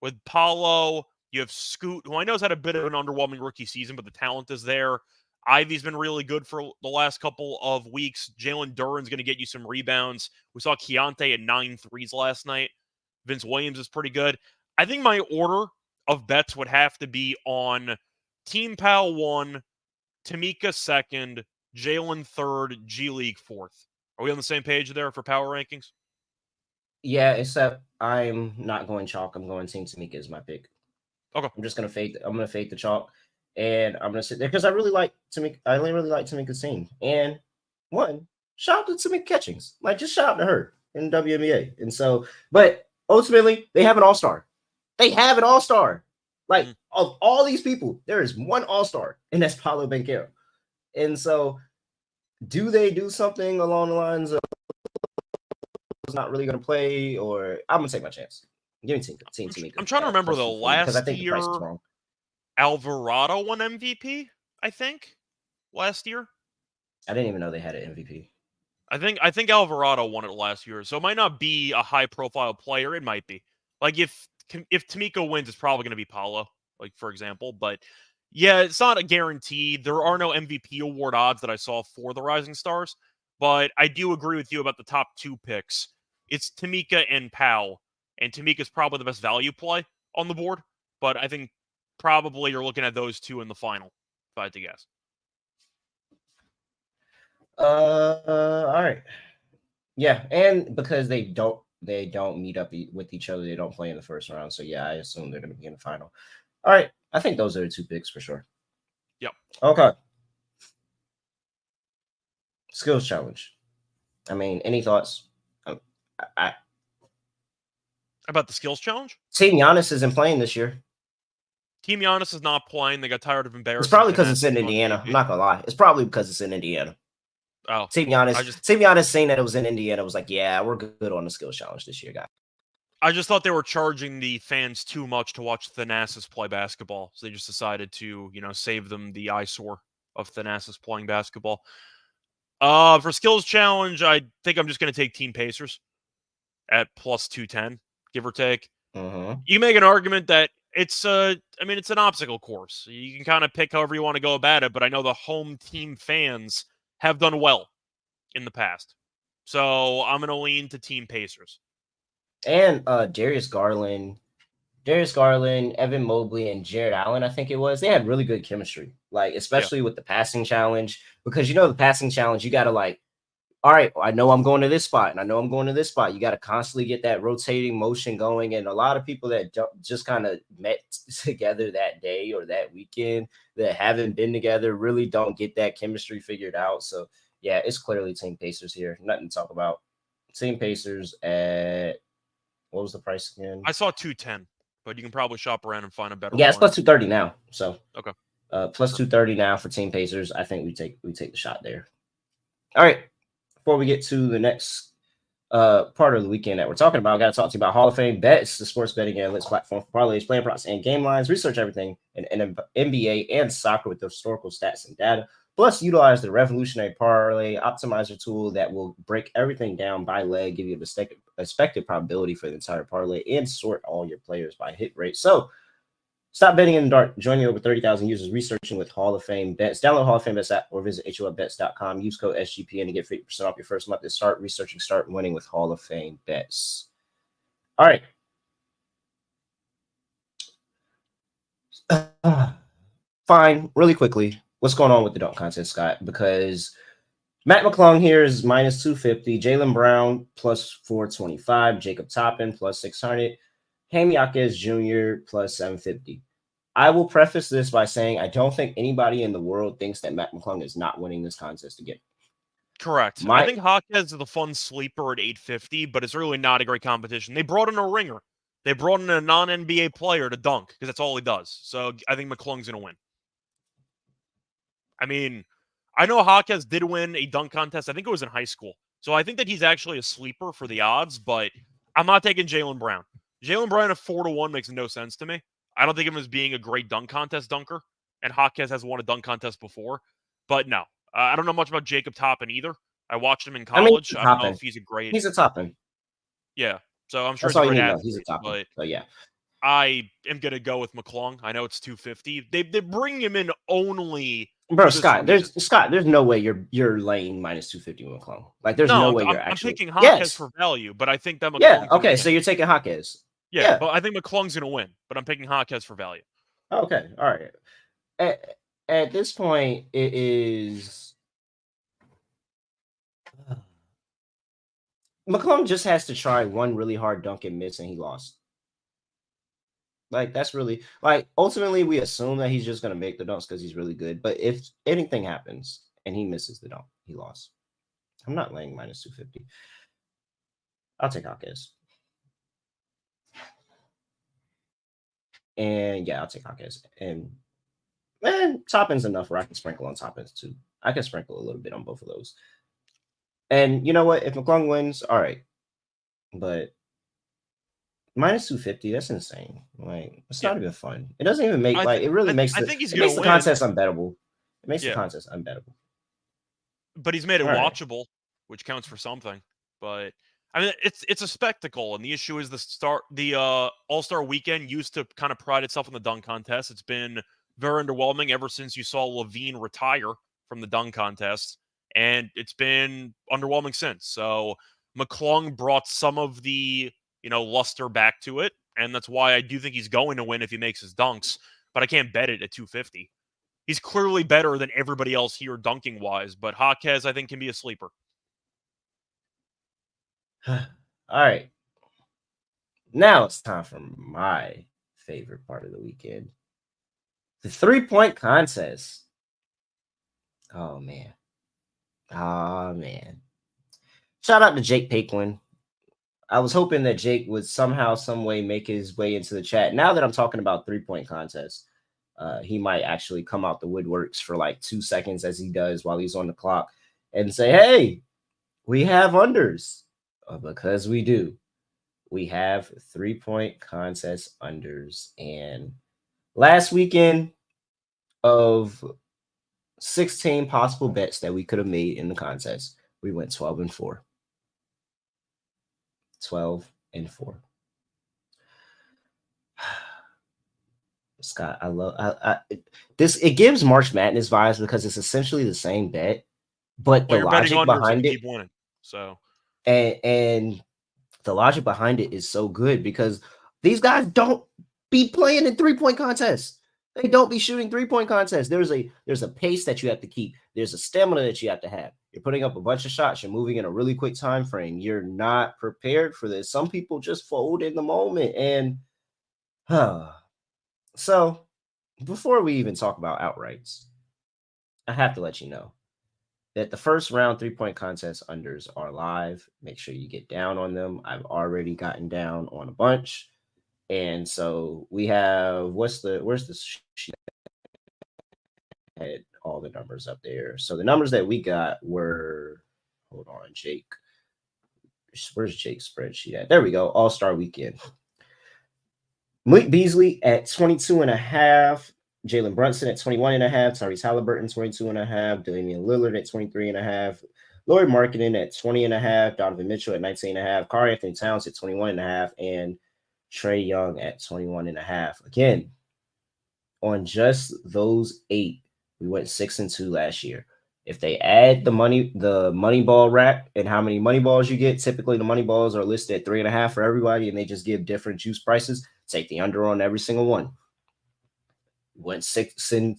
With Paulo, you have Scoot, who I know has had a bit of an underwhelming rookie season, but the talent is there. Ivy's been really good for the last couple of weeks. Jalen Duren's going to get you some rebounds. We saw Keontae at 9 threes last night. Vince Williams is pretty good. I think my order of bets would have to be on Team Powell 1, Tamika 2nd, Jalen 3rd, G League 4th. Are we on the same page there for power rankings? Yeah, except I'm not going chalk. I'm going Team Tamika as my pick. Okay. I'm just gonna fade. I'm gonna fade the chalk, and I'm gonna sit there because I really like Tamika. I really like Tamika's team. And shout out to Tamika Catchings. Like, just shout out to her in the WNBA. And so, but ultimately, they have an all-star. They have an all-star. Like, of all these people, there is one all-star, and that's Paolo Banchero. And so, do they do something along the lines of not really going to play, or I'm going to take my chance? Give me Team Tamika. I'm trying to remember the last year wrong. Alvarado won MVP, I think, last year. I didn't even know they had an MVP. I think Alvarado won it last year, so it might not be a high-profile player. It might be. Like, if Tamika wins, it's probably going to be Paulo, like, for example. But, yeah, it's not a guarantee. There are no MVP award odds that I saw for the Rising Stars. But I do agree with you about the top 2 picks. It's Tamika and Powell. And Tamika's probably the best value play on the board. But I think probably you're looking at those 2 in the final, if I had to guess. All right. Yeah, and because they don't meet up with each other, they don't play in the first round. So yeah, I assume they're going to be in the final. All right, I think those are the 2 picks for sure. Yep. Okay. Skills challenge. I mean, any thoughts? About the skills challenge? Team Giannis isn't playing this year. Team Giannis is not playing. They got tired of embarrassing. It's probably because it's in Indiana. I'm not gonna lie. It's probably because it's in Indiana. Oh, Team Giannis saying that it was in Indiana was like, yeah, we're good on the skills challenge this year, guys. I just thought they were charging the fans too much to watch Thanasis play basketball, so they just decided to, save them the eyesore of Thanasis playing basketball. For skills challenge, I think I'm just going to take Team Pacers at plus 210, give or take. You make an argument that it's an obstacle course. You can kind of pick however you want to go about it, but I know the home team fans have done well in the past. So I'm going to lean to Team Pacers. And Darius Garland, Evan Mobley, and Jared Allen, I think it was, they had really good chemistry, like, especially with the passing challenge, because the passing challenge, you got to, like, all right, I know I'm going to this spot, and I know I'm going to this spot. You got to constantly get that rotating motion going, and a lot of people that just kind of met together that day or that weekend that haven't been together really don't get that chemistry figured out. So, yeah, it's clearly Team Pacers here. Nothing to talk about. Team Pacers at, what was the price again? I saw 210, but you can probably shop around and find a better one. Yeah, it's plus 230 now. So, okay. Plus 230 now for Team Pacers. I think we take the shot there. All right. Before we get to the next part of the weekend that we're talking about, I got to talk to you about Hall of Fame Bets, the sports betting analytics platform for parlays, playing props, and game lines. Research everything in NBA and soccer with historical stats and data. Plus, utilize the revolutionary parlay optimizer tool that will break everything down by leg, give you the expected probability for the entire parlay, and sort all your players by hit rate. So, Stop betting in the dark. Join your over 30,000 users researching with Hall of Fame bets. Download Hall of Fame bets app or visit HOFBets.com. Use code SGPN to get 50% off your first month and start researching, start winning with Hall of Fame bets. All right. Fine. Really quickly, what's going on with the dunk contest, Scott? Because Matt McClung here is minus 250. Jaylen Brown plus 425. Jacob Toppin plus 600. Jaime Jaquez Jr. plus 750. I will preface this by saying I don't think anybody in the world thinks that Matt McClung is not winning this contest again. Correct. I think Jaquez is the fun sleeper at 850, but it's really not a great competition. They brought in a ringer. They brought in a non-NBA player to dunk because that's all he does. So I think McClung's going to win. I mean, I know Jaquez did win a dunk contest. I think it was in high school. So I think that he's actually a sleeper for the odds, but I'm not taking Jaylen Brown. Jaylen Brown at 4-1 makes no sense to me. I don't think of him as being a great dunk contest dunker, and Jaquez has won a dunk contest before. But no, I don't know much about Jacob Toppin either. I watched him in college. I don't know if he's a great... He's a Toppin. Yeah, so I'm sure he's a great athlete. He's a Toppin, but yeah. I am going to go with McClung. I know it's 250. They bring him in only... Bro, Scott, there's no way you're laying minus 250 with McClung. Like, there's no way you're actually... I'm picking Jaquez for value, but I think that McClung... Yeah, okay, so you're taking Jaquez. Yeah, but I think McClung's going to win, but I'm picking Jaquez for value. Okay, all right. At this point, it is... McClung just has to try one really hard dunk and miss, and he lost. Like, that's really... Like, ultimately, we assume that he's just going to make the dunks because he's really good. But if anything happens and he misses the dunk, he lost. I'm not laying minus 250. I'll take Jaquez. And, yeah, I'll take Jaquez. And, man, Toppin's enough where I can sprinkle on Toppin's, too. I can sprinkle a little bit on both of those. And you know what? If McClung wins, all right. But minus 250, that's insane. Like, it's not even fun. It doesn't even make it really makes the contest unbettable. It makes the contest unbettable. But he's made it watchable, which counts for something. But I mean, it's a spectacle, and the issue is the All-Star weekend used to kind of pride itself on the dunk contest. It's been very underwhelming ever since you saw Levine retire from the dunk contest. And it's been underwhelming since. So McClung brought some of the, luster back to it. And that's why I do think he's going to win if he makes his dunks. But I can't bet it at 250. He's clearly better than everybody else here dunking-wise. But Jaquez, I think, can be a sleeper. All right. Now it's time for my favorite part of the weekend. The 3-point contest. Oh, man. Oh, man. Shout out to Jake Paquin. I was hoping that Jake would somehow, some way make his way into the chat. Now that I'm talking about 3-point contests, he might actually come out the woodworks for like 2 seconds as he does while he's on the clock and say, hey, we have unders. Because we do. We have 3-point contest unders. And last weekend of 16 possible bets that we could have made in the contest, we went 12-4. 12-4. Scott, I love this. It gives March Madness vibes because it's essentially the same bet, but the logic behind it. Keep winning, so and the logic behind it is so good because these guys don't be playing in 3-point contests. They don't be shooting 3-point contests. There's a pace that you have to keep. There's a stamina that you have to have. You're putting up a bunch of shots. You're moving in a really quick time frame. You're not prepared for this. Some people just fold in the moment. And so before we even talk about outrights, I have to let you know that the first round 3-point contest unders are live. Make sure you get down on them. I've already gotten down on a bunch. And so we have, where's the sheet? Had all the numbers up there. So the numbers that we got were, hold on, Jake. Where's Jake's spreadsheet at? There we go. All-Star weekend. Malik Beasley at 22.5. Jalen Brunson at 21.5. Tyrese Halliburton, 22.5. Damian Lillard at 23.5. Lauri Markkanen at 20.5. Donovan Mitchell at 19.5. Karl Anthony Towns at 21.5. And Trae Young at 21.5. Again, On just those 8, we went 6-2 last year. If they add the money ball rack and how many money balls you get, typically the money balls are listed at 3.5 for everybody, and they just give different juice prices. Take the under on every single one. Went 6-2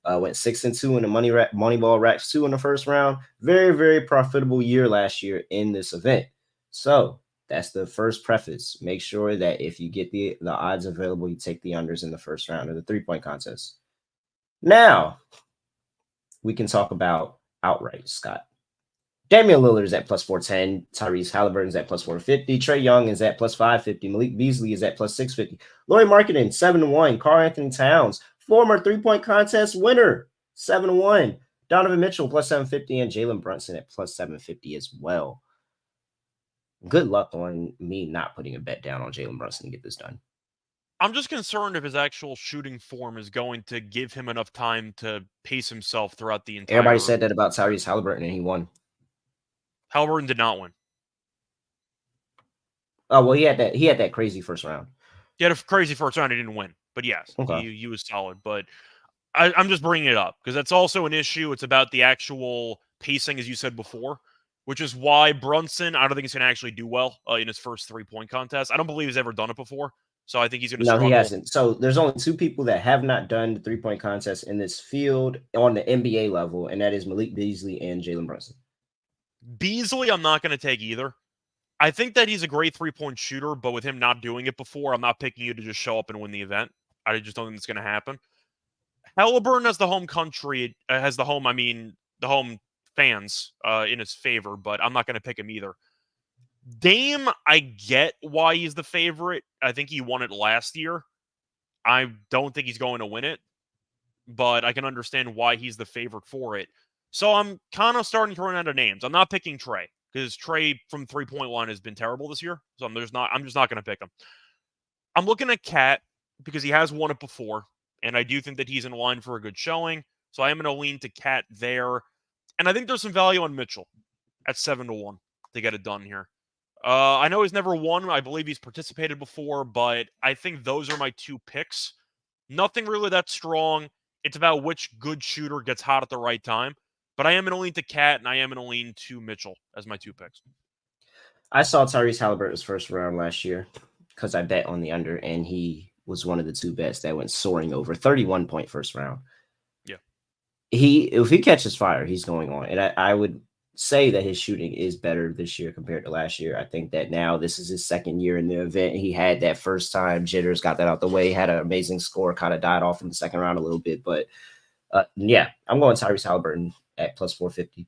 in the money ball racks 2 in the first round. Very, very profitable year last year in this event. So that's the first preface. Make sure that if you get the odds available, you take the unders in the first round of the 3-point contest. Now we can talk about outright, Scott. Damian Lillard is at plus 410. Tyrese Halliburton is at plus 450. Trae Young is at plus 550. Malik Beasley is at plus 650. Lauri Markkanen, 7-1. Karl-Anthony Towns, former 3-point contest winner, 7-1. Donovan Mitchell, plus 750. And Jalen Brunson at plus 750 as well. Good luck on me not putting a bet down on Jalen Brunson to get this done. I'm just concerned if his actual shooting form is going to give him enough time to pace himself throughout the entire... Everybody said that about Tyrese Halliburton, and he won. Halliburton did not win. Oh, well, he had that crazy first round. He had a crazy first round. He didn't win. But yes, okay. He was solid. But I'm just bringing it up because that's also an issue. It's about the actual pacing, as you said before, which is why Brunson, I don't think he's going to actually do well in his first 3-point contest. I don't believe he's ever done it before. So I think he's going to struggle. No, he hasn't. So there's only 2 people that have not done the 3-point contest in this field on the NBA level, and that is Malik Beasley and Jalen Brunson. Beasley, I'm not going to take either. I think that he's a great 3-point shooter, but with him not doing it before, I'm not picking you to just show up and win the event. I just don't think it's going to happen. Halliburton has the home country, the home fans in his favor, but I'm not going to pick him either. Dame, I get why he's the favorite. I think he won it last year. I don't think he's going to win it, but I can understand why he's the favorite for it. So I'm kind of starting to run out of names. I'm not picking Trae because Trae from 3-point line has been terrible this year. So I'm just not going to pick him. I'm looking at Cat because he has won it before, and I do think that he's in line for a good showing. So I am going to lean to Cat there. And I think there's some value on Mitchell at 7-1 to get it done here. I know he's never won. I believe he's participated before, but I think those are my 2 picks. Nothing really that strong. It's about which good shooter gets hot at the right time. But I am going to lean to Cat, and I am going to lean to Mitchell as my 2 picks. I saw Tyrese Halliburton's first round last year because I bet on the under, and he was one of the 2 bets that went soaring over 31-point first round. Yeah. If he catches fire, he's going on. And I would say that his shooting is better this year compared to last year. I think that now this is his 2nd year in the event. He had that first time jitters, got that out the way, had an amazing score, kind of died off in the 2nd round a little bit. But yeah, I'm going Tyrese Halliburton at plus 450.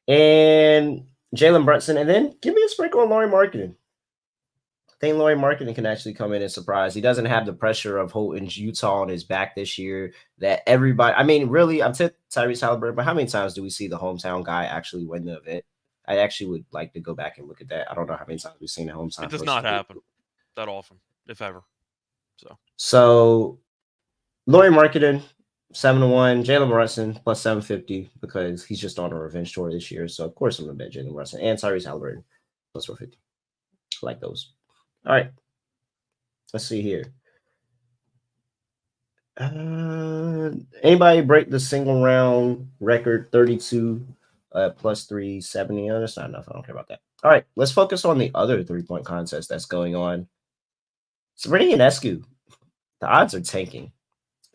And Jalen Brunson, and then give me a sprinkle on Lauri Markkanen. I think Lauri Markkanen can actually come in and surprise. He doesn't have the pressure of Holton's Utah on his back this year that everybody – I mean, really, I'm Tyrese Halliburton, but how many times do we see the hometown guy actually win the event? I actually would like to go back and look at that. I don't know how many times we've seen the hometown. It does not happen that often, if ever. So Lauri Markkanen, 7-1, Jalen Brunson plus 750 because he's just on a revenge tour this year. So, of course, I'm going to bet Jalen Brunson and Tyrese Halliburton plus 450. I like those. All right. Let's see here. Anybody break the single round record 32 plus 370? Oh, that's not enough. I don't care about that. All right. Let's focus on the other 3-point contest that's going on. Sabrina Ionescu. The odds are tanking.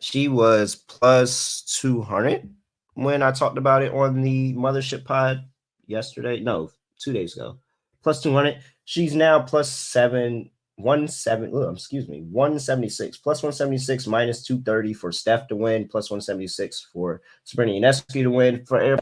She was plus 200 when I talked about it on the Mothership Pod yesterday. No, 2 days ago. Plus 200. She's now plus 176. Plus 176 minus 230 for Steph to win. Plus 176 for Sabrina Ionescu to win. For everybody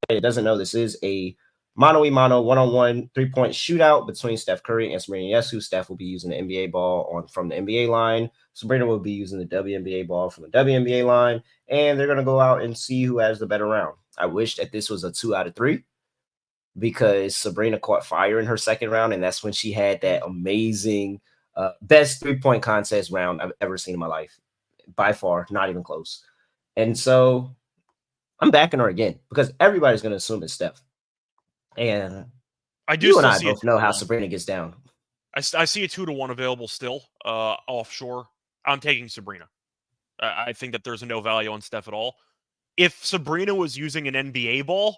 that doesn't know, this is a mano-a-mano, one-on-one 3-point shootout between Steph Curry and Sabrina Ionescu. Steph will be using the NBA ball from the NBA line. Sabrina will be using the WNBA ball from the WNBA line, and they're going to go out and see who has the better round. I wish that this was a 2 out of 3 because Sabrina caught fire in her 2nd round, and that's when she had that amazing best 3-point contest round I've ever seen in my life. By far, not even close. And so I'm backing her again because everybody's going to assume it's Steph. And I you and I both know how Sabrina gets down. I see a 2-1 available still offshore. I'm taking Sabrina. I think that there's no value on Steph at all. If Sabrina was using an NBA ball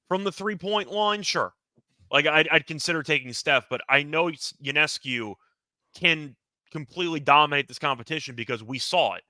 from the three-point line, sure. Like, I'd consider taking Steph, but I know Ionescu can completely dominate this competition because we saw it.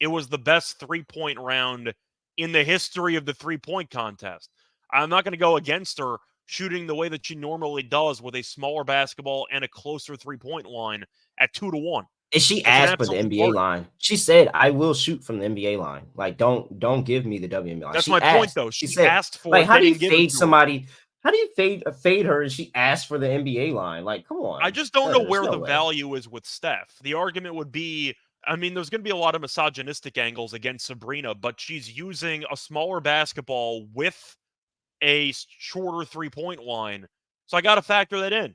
It was the best three-point round in the history of the three-point contest. I'm not going to go against her shooting the way that she normally does with a smaller basketball and a closer three-point line at 2-1. And she It's an asked for the absolute NBA bargain. line. She said, "I will shoot from the NBA line. Like, don't give me the WNBA line." That's She my point, asked. though. She She said, asked for "Like, it. how They do you didn't give it fade to her. somebody? How do you fade her?" And she asked for the NBA line. Like, come I on, just don't know there's where no the way. value is with Steph. The argument would be, I mean, there's going to be a lot of misogynistic angles against Sabrina, but she's using a smaller basketball with a shorter three-point line. So I got to factor that in.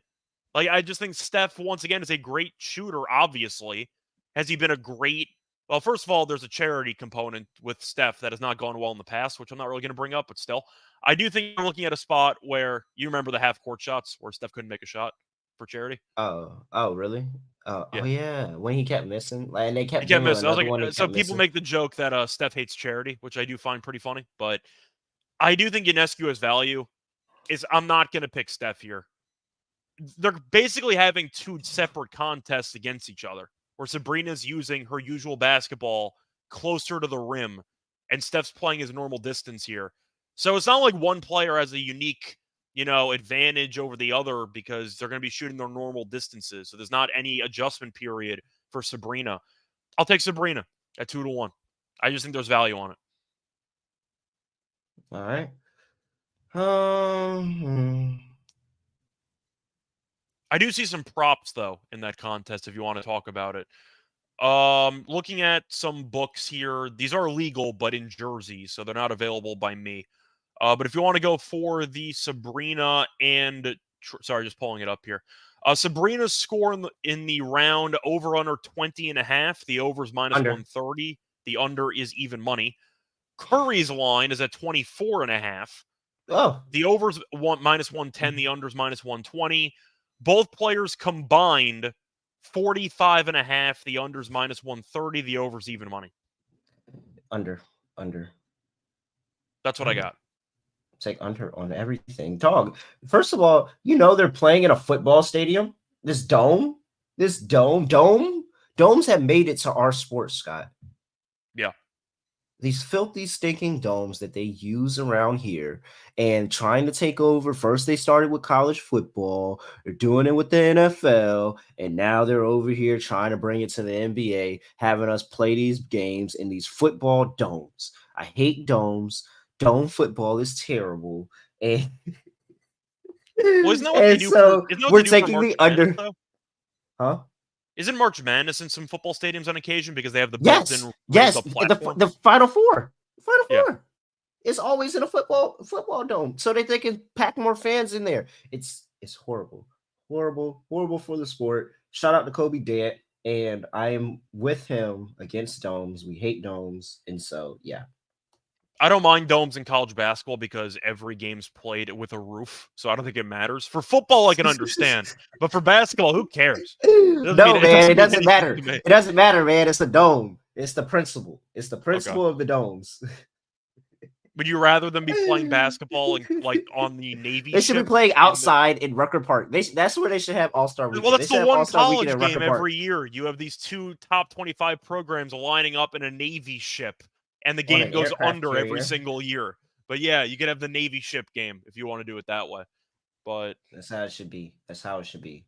Like, I just think Steph, once again, is a great shooter, obviously. Has he been a great... Well, first of all, there's a charity component with Steph that has not gone well in the past, which I'm not really going to bring up, but still. I do think I'm looking at a spot where, you remember the half-court shots where Steph couldn't make a shot for charity? Oh, really? Oh, Yeah. yeah. When he kept missing, like, and they He kept kept giving him missing. I was another like, one. He so kept people missing. make the joke that Steph hates charity, which I do find pretty funny, but I do think Ionescu has value. I'm not going to pick Steph here. They're basically having two separate contests against each other, where Sabrina's using her usual basketball closer to the rim, and Steph's playing his normal distance here. So it's not like one player has a unique, advantage over the other because they're going to be shooting their normal distances. So there's not any adjustment period for Sabrina. I'll take Sabrina at 2-1. I just think there's value on it. All right. Um. I do see some props though in that contest if you want to talk about it. Looking at some books here, these are legal but in Jersey, so they're not available by me. But if you want to go for the Sabrina and sorry, just pulling it up here. Sabrina's score in the round over under 20.5. The over is minus Under. 130. The under is even money. Curry's line is at 24.5. Oh, The over's minus 110. The under's minus 120. Both players combined 45.5. The under's minus 130. The over's even money. under. That's what I got. Take under on everything. Dog. First of all, they're playing in a football stadium. Domes have made it to our sport, Scott. Yeah. These filthy, stinking domes that they use around here and trying to take over. First, they started with college football. They're doing it with the NFL. And now they're over here trying to bring it to the NBA, having us play these games in these football domes. I hate domes. Dome football is terrible. And, Well, isn't that what they and do for? so Isn't that what we're they do for taking March the Madness under. though? Huh? Isn't March Madness in some football stadiums on occasion because they have the Yes. built-in raised Yes. up platform? The Final Four. Final Yeah. Four. It's always in a football dome so that they can pack more fans in there. It's horrible. Horrible for the sport. Shout out to Kobe Dad. And I am with him against domes. We hate domes. And so, yeah. I don't mind domes in college basketball because every game's played with a roof, so I don't think it matters. For football, I can understand, but for basketball, who cares? No, It man, it doesn't mean doesn't anything matter. to me. It doesn't matter, man. It's a dome. It's the principle. It's the Okay. principle of the domes. Would you rather them be playing basketball like on the Navy They should be ship? playing outside in Rucker Park. That's where they should have All-Star Well, Weekend. They that's the should have one All-Star Weekend college in Rucker game Park. every year. You have these two top 25 programs lining up in a Navy ship, and the On game an goes aircraft under every carrier. single year. But yeah, you could have the Navy ship game if you want to do it that way. But That's how it should be. That's how it should be.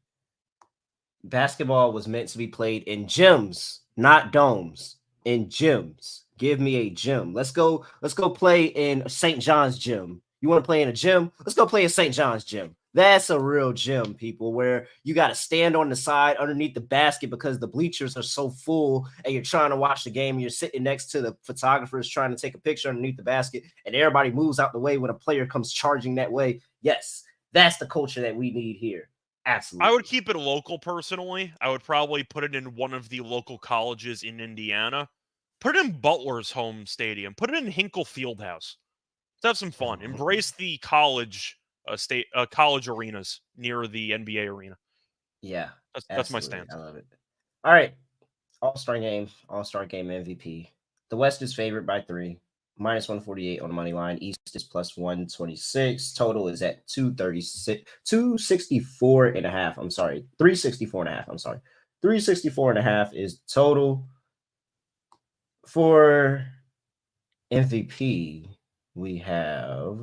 Basketball was meant to be played in gyms, not domes. In gyms. Give me a gym. Let's go play in St. John's gym. You want to play in a gym? Let's go play in St. John's gym. That's a real gym, people, where you got to stand on the side underneath the basket because the bleachers are so full and you're trying to watch the game. And you're sitting next to the photographers trying to take a picture underneath the basket and everybody moves out the way when a player comes charging that way. Yes, that's the culture that we need here. Absolutely. I would keep it local personally. I would probably put it in one of the local colleges in Indiana. Put it in Butler's home stadium. Put it in Hinkle Fieldhouse. Let's have some fun. Embrace the college arenas near the NBA arena. Yeah, That's my absolutely. stance. I love it. All right. All-Star game MVP. The West is favored by 3, minus 148 on the money line. East is plus 126. Total is at 236, 264 and a half. I'm sorry, 364 and a half. I'm sorry, 364 and a half is total. For MVP, we have,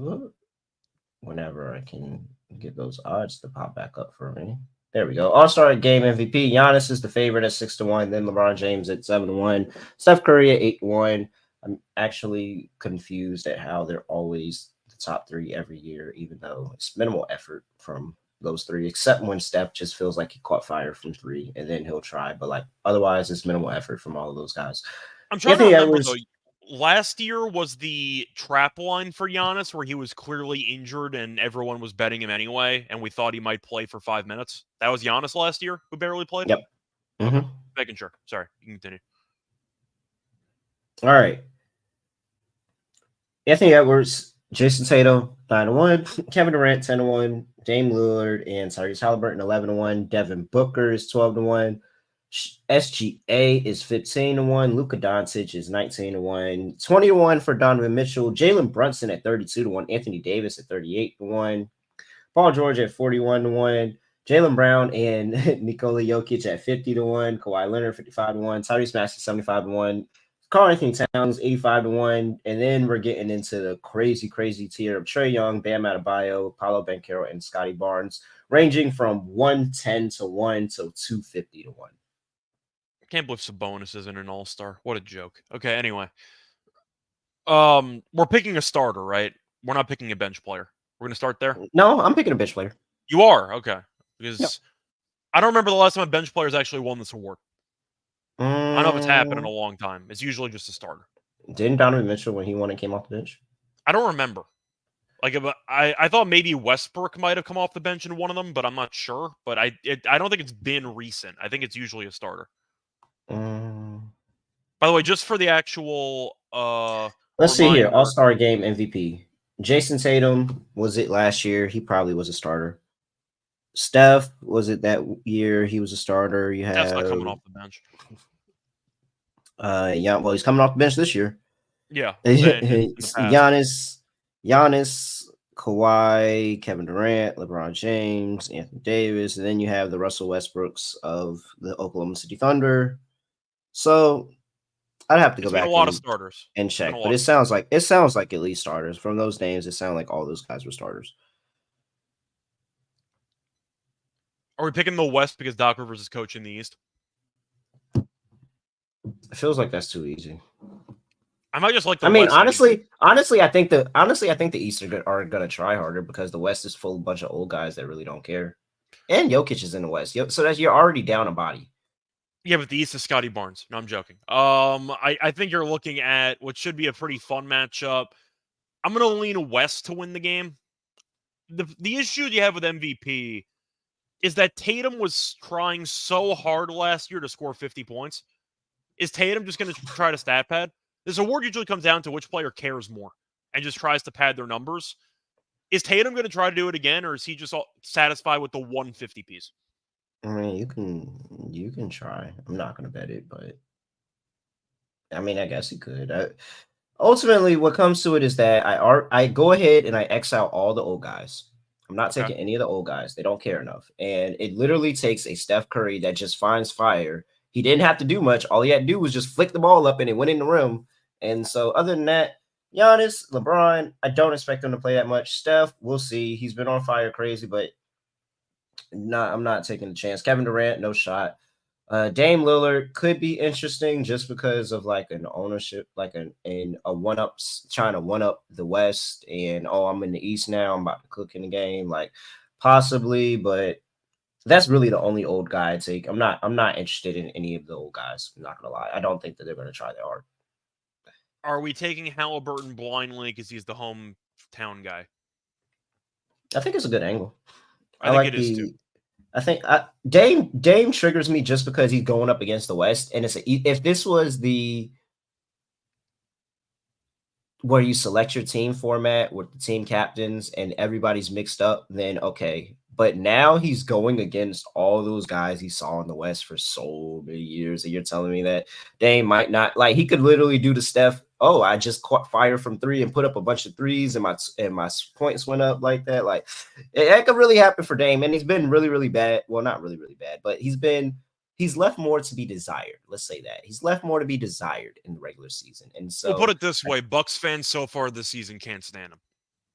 whenever I can get those odds to pop back up for me. There we go. All-Star Game MVP. Giannis is the favorite at 6-1. Then LeBron James at 7-1. Steph Curry at 8-1. I'm actually confused at how they're always the top 3 every year, even though it's minimal effort from those 3, except when Steph just feels like he caught fire from 3 and then he'll try. But like otherwise, it's minimal effort from all of those guys. I'm trying to Anthony remember Edwards, though. Last year was the trap line for Giannis where he was clearly injured and everyone was betting him anyway, and we thought he might play for 5 minutes. That was Giannis last year who barely played? Yep. Okay. Making sure. Sorry. You can continue. All right. Anthony Edwards, Jason Tatum, 9-1. Kevin Durant, 10-1. Dame Lillard and Tyrese Halliburton, 11-1. Devin Booker is 12-1. SGA is 15-1. Luka Doncic is 19-1. 20-1 for Donovan Mitchell. Jalen Brunson at 32-1. Anthony Davis at 38-1. Paul George at 41-1. Jaylen Brown and Nikola Jokic at 50-1. Kawhi Leonard 55-1. Tyrese Maxey 75-1. Karl Anthony Towns 85-1. And then we're getting into the crazy tier of Trae Young, Bam Adebayo, Paolo Banchero, and Scotty Barnes, ranging from 110-1 to 250-1. I can't believe Sabonis isn't an all-star. What a joke. Okay, anyway. We're picking a starter, right? We're not picking a bench player. We're going to start there? No, I'm picking a bench player. You are? Okay. Because I don't remember the last time a bench player's actually won this award. I don't know if it's happened in a long time. It's usually just a starter. Didn't Donovan Mitchell, when he won, it came off the bench? I don't remember. Like, I thought maybe Westbrook might have come off the bench in one of them, but I'm not sure. But I don't think it's been recent. I think it's usually a starter. By the way, just for the actual let's see here. All-Star Game MVP. Jason Tatum, was it last year? He probably was a starter. Steph, was it that year? He was a starter. You have Steph's not coming off the bench. Yeah, well, he's coming off the bench this year. Yeah. Giannis, Kawhi, Kevin Durant, LeBron James, Anthony Davis, and then you have the Russell Westbrooks of the Oklahoma City Thunder. So I'd have to go back a lot of starters and check, but it sounds like at least starters. From those names, it sounds like all those guys were starters. Are we picking the West because Doc Rivers is coaching the East? It feels like that's too easy. I might just like the West. Honestly, I think the East are gonna try harder because the West is full of a bunch of old guys that really don't care. And Jokic is in the West. So you're already down a body. Yeah, but the East is Scotty Barnes. No, I'm joking. I think you're looking at what should be a pretty fun matchup. I'm going to lean West to win the game. The issue you have with MVP is that Tatum was trying so hard last year to score 50 points. Is Tatum just going to try to stat pad? This award usually comes down to which player cares more and just tries to pad their numbers. Is Tatum going to try to do it again, or is he just satisfied with the 150 piece? I mean, you can try. I'm not going to bet it, but I mean, I guess he could. Ultimately, what comes to it is that I go ahead and I X out all the old guys. I'm not taking any of the old guys. They don't care enough. And it literally takes a Steph Curry that just finds fire. He didn't have to do much. All he had to do was just flick the ball up and it went in the rim. And so other than that, Giannis, LeBron, I don't expect them to play that much. Steph, we'll see. He's been on fire crazy, but I'm not taking a chance. Kevin Durant, no shot. Dame Lillard could be interesting just because of like an ownership, like a one-up, trying to one-up the West, and I'm in the East now, I'm about to cook in the game, like possibly, but that's really the only old guy I take. I'm not interested in any of the old guys. I'm not gonna lie. I don't think that they're gonna try that hard. Are we taking Halliburton blindly because he's the hometown guy? I think it's a good angle. I think it is too. I think Dame triggers me just because he's going up against the West, and if this was the where you select your team format with the team captains and everybody's mixed up, then okay. But now he's going against all those guys he saw in the West for so many years. And you're telling me that Dame might not, like, he could literally do to Steph, oh, I just caught fire from three and put up a bunch of threes and my points went up like that. Like, it could really happen for Dame. And he's been really, really bad. Well, not really, really bad, but he's left more to be desired. Let's say that. He's left more to be desired in the regular season. And so We'll put it this way. Bucks fans so far this season can't stand him.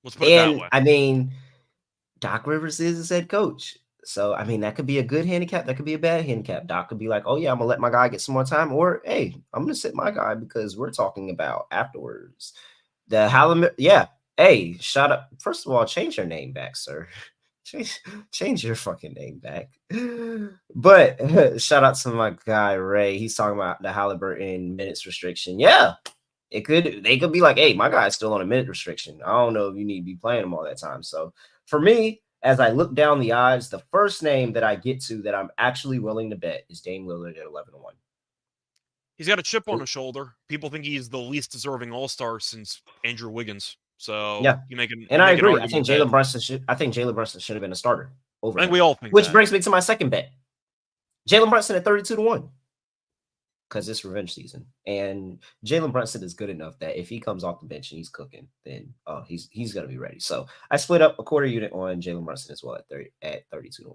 Let's put it that way. I mean, Doc Rivers is his head coach. So, I mean, that could be a good handicap. That could be a bad handicap. Doc could be like, oh, yeah, I'm going to let my guy get some more time. Or, hey, I'm going to sit my guy because we're talking about afterwards. Yeah. Hey, shout out. First of all, change your name back, sir. Change your fucking name back. But shout out to my guy, Ray. He's talking about the Halliburton minutes restriction. Yeah. They could be like, hey, my guy's still on a minute restriction. I don't know if you need to be playing him all that time. So for me, as I look down the odds, the first name that I get to that I'm actually willing to bet is Dame Lillard at 11-1. He's got a chip on his shoulder. People think he's the least deserving All-Star since Andrew Wiggins. So yeah, I agree. I think Jalen Brunson should have been a starter over. I think we all think which brings me to my second bet. Jalen Brunson at 32-1. Because it's revenge season, and Jalen Brunson is good enough that if he comes off the bench and he's cooking, then he's gonna be ready. So I split up a quarter unit on Jalen Brunson as well at 32-1.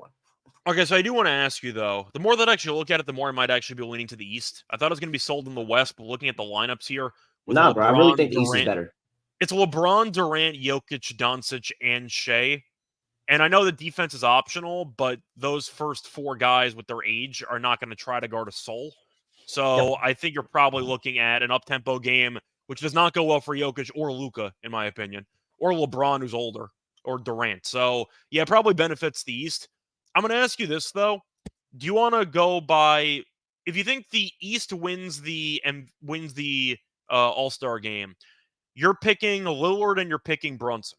Okay, so I do want to ask you though. The more that I actually look at it, the more I might actually be leaning to the East. I thought it was going to be sold in the West, but looking at the lineups here, with LeBron, bro, I really think the East is better. It's LeBron, Durant, Jokic, Doncic, and Shea. And I know the defense is optional, but those first four guys with their age are not going to try to guard a soul. So yep. I think you're probably looking at an up-tempo game, which does not go well for Jokic or Luka, in my opinion, or LeBron, who's older, or Durant. So, yeah, it probably benefits the East. I'm going to ask you this, though. Do you want to go by – if you think the East wins the All-Star game, you're picking Lillard and you're picking Brunson,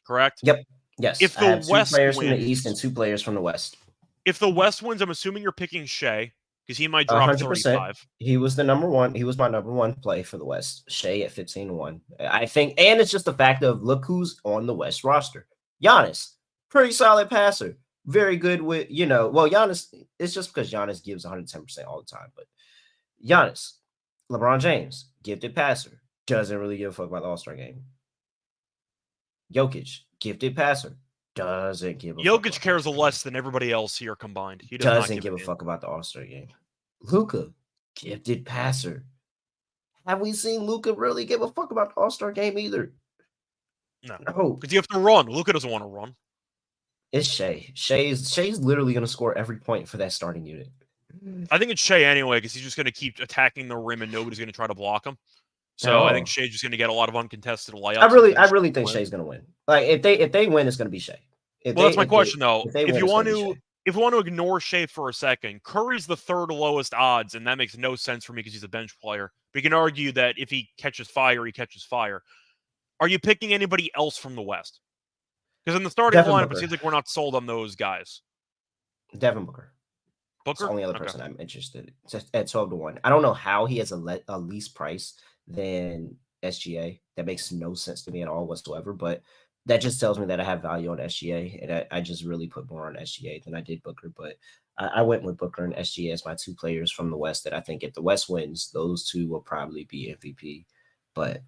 correct? Yep. Yes. If the West 2 players from the East and 2 players from the West. If the West wins, I'm assuming you're picking Shea. Because he might drop 100%. 35. He was the number one. He was my number one play for the West. Shea at 15-1. I think, and it's just the fact of look who's on the West roster. Giannis, pretty solid passer. Very good with, well, Giannis, it's just because Giannis gives 110% all the time. But Giannis, LeBron James, gifted passer, doesn't really give a fuck about the All-Star game. Jokic, gifted passer, doesn't give a fuck. Jokic cares less than everybody else here combined. He doesn't give a fuck about the All-Star game. Luka, gifted passer. Have we seen Luka really give a fuck about the All-Star game either? No. Because you have to run. Luka doesn't want to run. It's Shea. Shea's literally going to score every point for that starting unit. I think it's Shea anyway, because he's just going to keep attacking the rim and nobody's going to try to block him. So I think Shea's just going to get a lot of uncontested layups. I really think Shea's going to win. Like if they win, it's going to be Shea. That's my question though. If you want to ignore Shea for a second, Curry's the third lowest odds, and that makes no sense for me because he's a bench player. But you can argue that if he catches fire, he catches fire. Are you picking anybody else from the West? Because in the starting lineup, it seems like we're not sold on those guys. Devin Booker. It's the only other person I'm interested in at 12-1. I don't know how he has a least price than SGA. That makes no sense to me at all whatsoever, but that just tells me that I have value on SGA, and I just really put more on SGA than I did Booker. But I went with Booker and SGA as my 2 players from the West that I think if the West wins, those 2 will probably be MVP. But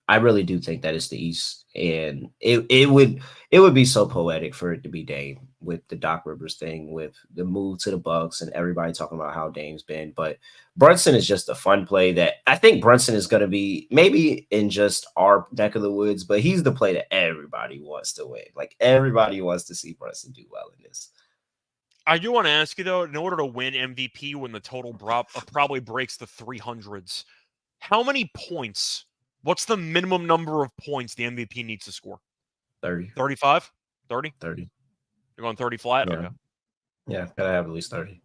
I really do think that it's the East, and it would be so poetic for it to be Dame with the Doc Rivers thing, with the move to the Bucks, and everybody talking about how Dame's been. But Brunson is just a fun play that I think Brunson is going to be maybe in just our neck of the woods, but he's the play that everybody wants to win. Like everybody wants to see Brunson do well in this. I do want to ask you though, in order to win MVP when the total probably breaks the 300s, how many points? What's the minimum number of points the MVP needs to score? 30. 35? 30? 30. You're going 30 flat? Yeah. Okay. Yeah, gotta have at least 30.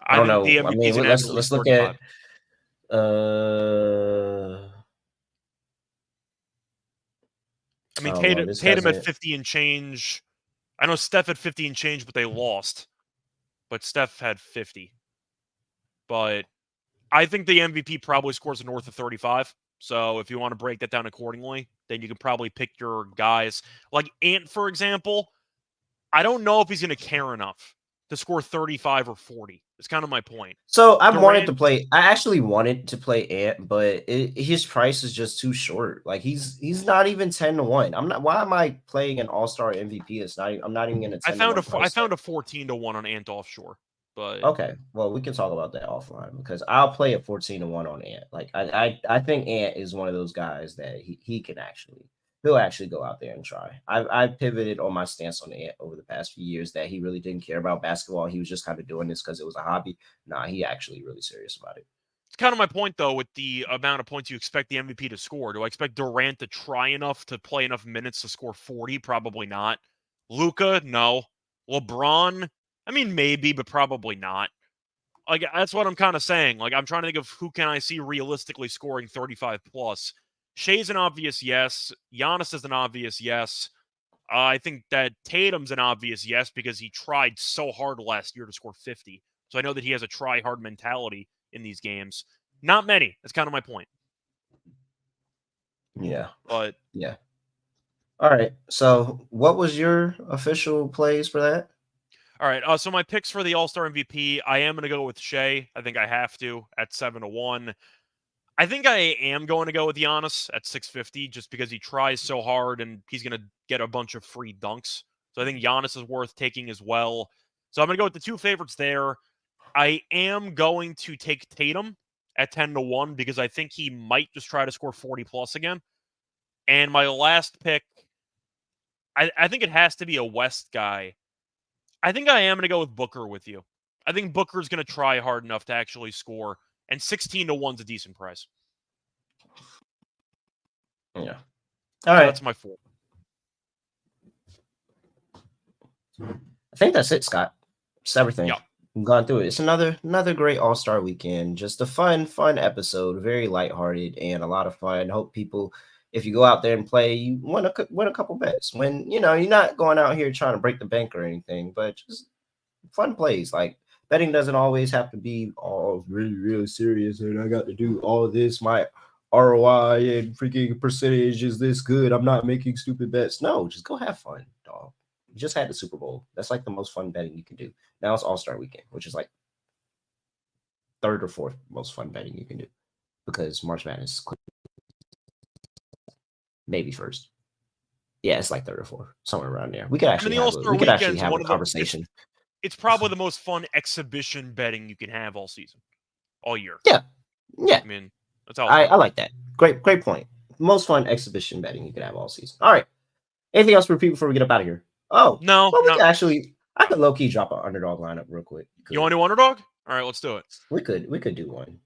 I don't know. I mean, let's look at I mean, Tatum at 50 and change. I know Steph had 50 and change, but they lost. But Steph had 50. But I think the MVP probably scores north of 35. So if you want to break that down accordingly, then you can probably pick your guys. Like Ant, for example, I don't know if he's going to care enough to score 35 or 40. It's kind of my point. So I actually wanted to play Ant, but his price is just too short. Like he's not even 10-1. I'm not. Why am I playing an All-Star MVP? I'm not even in a 10-1 price. I found a 14-1 on Ant offshore, but okay. Well, we can talk about that offline because I'll play a 14-1 on Ant. Like I think Ant is one of those guys that he'll actually go out there and try. I pivoted on my stance on Ant over the past few years that he really didn't care about basketball. He was just kind of doing this because it was a hobby. Nah, he actually really serious about it. It's kind of my point, though, with the amount of points you expect the MVP to score. Do I expect Durant to try enough to play enough minutes to score 40? Probably not. Luka, no. LeBron, I mean, maybe, but probably not. Like, that's what I'm kind of saying. Like, I'm trying to think of who can I see realistically scoring 35 plus. Shea's an obvious yes. Giannis is an obvious yes. I think that Tatum's an obvious yes because he tried so hard last year to score 50. So I know that he has a try-hard mentality in these games. Not many. That's kind of my point. Yeah. But yeah. All right. So what was your official plays for that? All right. So my picks for the All-Star MVP, I am going to go with Shea. I think I have to at 7-1. I think I am going to go with Giannis at 650 just because he tries so hard and he's going to get a bunch of free dunks. So I think Giannis is worth taking as well. So I'm going to go with the two favorites there. I am going to take Tatum at 10-1 because I think he might just try to score 40 plus again. And my last pick, I think it has to be a West guy. I think I am going to go with Booker with you. I think Booker's going to try hard enough to actually score, and 16-1 is a decent price. Yeah. All right. That's my 4. I think that's it, Scott. It's everything. Yeah. We've gone through it. It's another great All-Star weekend. Just a fun episode, very lighthearted and a lot of fun. Hope people, if you go out there and play, you win a couple bets. When you're not going out here trying to break the bank or anything, but just fun plays. Like betting doesn't always have to be all really serious, and I got to do all this. My ROI and freaking percentage is this good. I'm not making stupid bets. No, just go have fun, dog. You just had the Super Bowl. That's like the most fun betting you can do. Now it's All-Star Weekend, which is like third or fourth most fun betting you can do because March Madness maybe first. Yeah, it's like third or fourth, somewhere around there. We could actually have a conversation. It's probably the most fun exhibition betting you can have all season, all year. Yeah. I mean, that's all. I like that. Great point. Most fun exhibition betting you can have all season. All right. Anything else for people before we get up out of here? Oh no. Well, I could low key drop an underdog lineup real quick. You want to do underdog? All right, let's do it. We could do one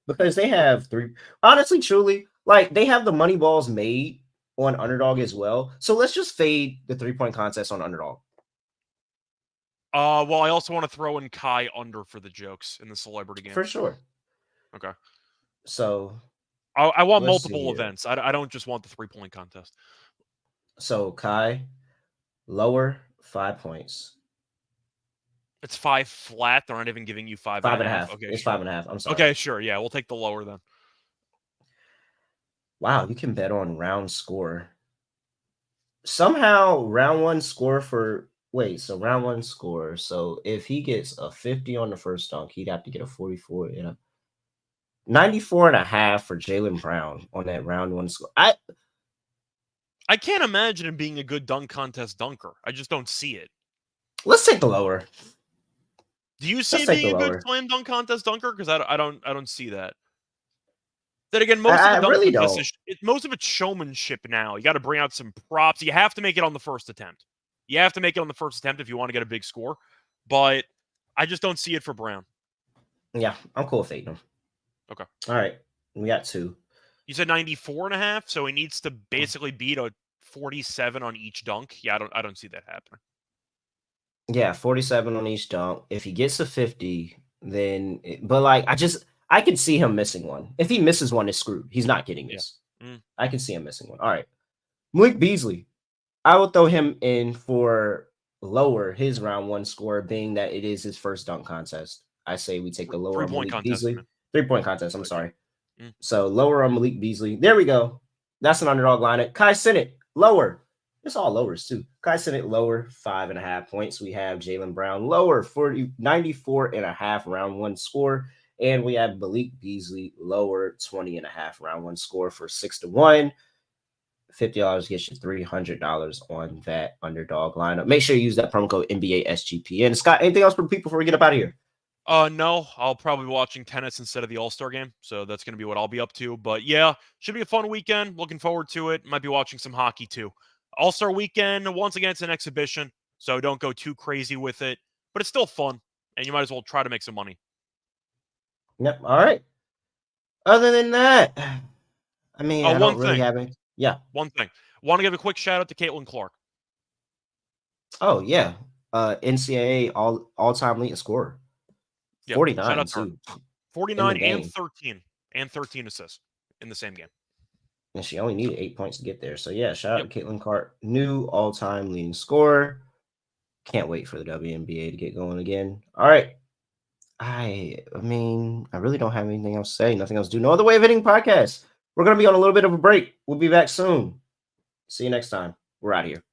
because they have 3. Honestly, truly, like they have the money balls made on underdog as well. So let's just fade the 3-point contest on underdog. Well, I also want to throw in Kai under for the jokes in the celebrity game. For sure. Okay. So I want multiple events. I don't just want the 3-point contest. So Kai, lower 5 points. It's 5 flat. They're not even giving you 5.5. Okay, it's 5.5. I'm sorry. Okay, sure. Yeah, we'll take the lower then. Wow, you can bet on round score. Somehow, round one score for round one score. So if he gets a 50 on the first dunk, he'd have to get a 44 and a 94.5 for Jaylen Brown on that round one score. I can't imagine him being a good dunk contest dunker. I just don't see it. Let's take the lower. Do you see him being a good slam dunk contest dunker? Because I don't see that. Then again, most of it's showmanship now. You got to bring out some props. You have to make it on the first attempt. You have to make it on the first attempt if you want to get a big score. But I just don't see it for Brown. Yeah, I'm cool with fading him. Okay. All right. We got 2. You said 94.5, so he needs to basically beat a 47 on each dunk. Yeah, I don't see that happening. Yeah, 47 on each dunk. If he gets a 50, then I could see him missing one. If he misses one, it's screwed. He's not getting this. Yeah. I can see him missing one. All right. Malik Beasley. I will throw him in for lower his round one score, being that it is his first dunk contest. I say we take the lower on Malik Beasley. 3-point contest. I'm sorry. So lower on Malik Beasley. There we go. That's an underdog lineup. Kai Sinnott, lower. It's all lowers too. Kai Cenat lower 5.5 points. We have Jaylen Brown lower 94.5 round one score. And we have Malik Beasley lower 20.5 round one score for 6-1. $50 gets you $300 on that underdog lineup. Make sure you use that promo code NBA SGPN. Scott, anything else for people before we get up out of here? No, I'll probably be watching tennis instead of the All-Star game, so that's going to be what I'll be up to. But yeah, should be a fun weekend. Looking forward to it. Might be watching some hockey too. All-Star weekend, once again, it's an exhibition, so don't go too crazy with it. But it's still fun, and you might as well try to make some money. Yep. All right. Other than that, I mean, I don't really have any. Yeah. One thing. Want to give a quick shout out to Caitlin Clark. Oh, yeah. NCAA all-time leading scorer. Yep. 49 Shout out to her. too. 49 and 13. And 13 assists in the same game. And she only needed 8 points to get there. So, yeah, shout out to Caitlin Clark. New all-time leading scorer. Can't wait for the WNBA to get going again. All right. I mean, I really don't have anything else to say. Nothing else to do. No other way of hitting podcast. We're going to be on a little bit of a break. We'll be back soon. See you next time. We're out of here.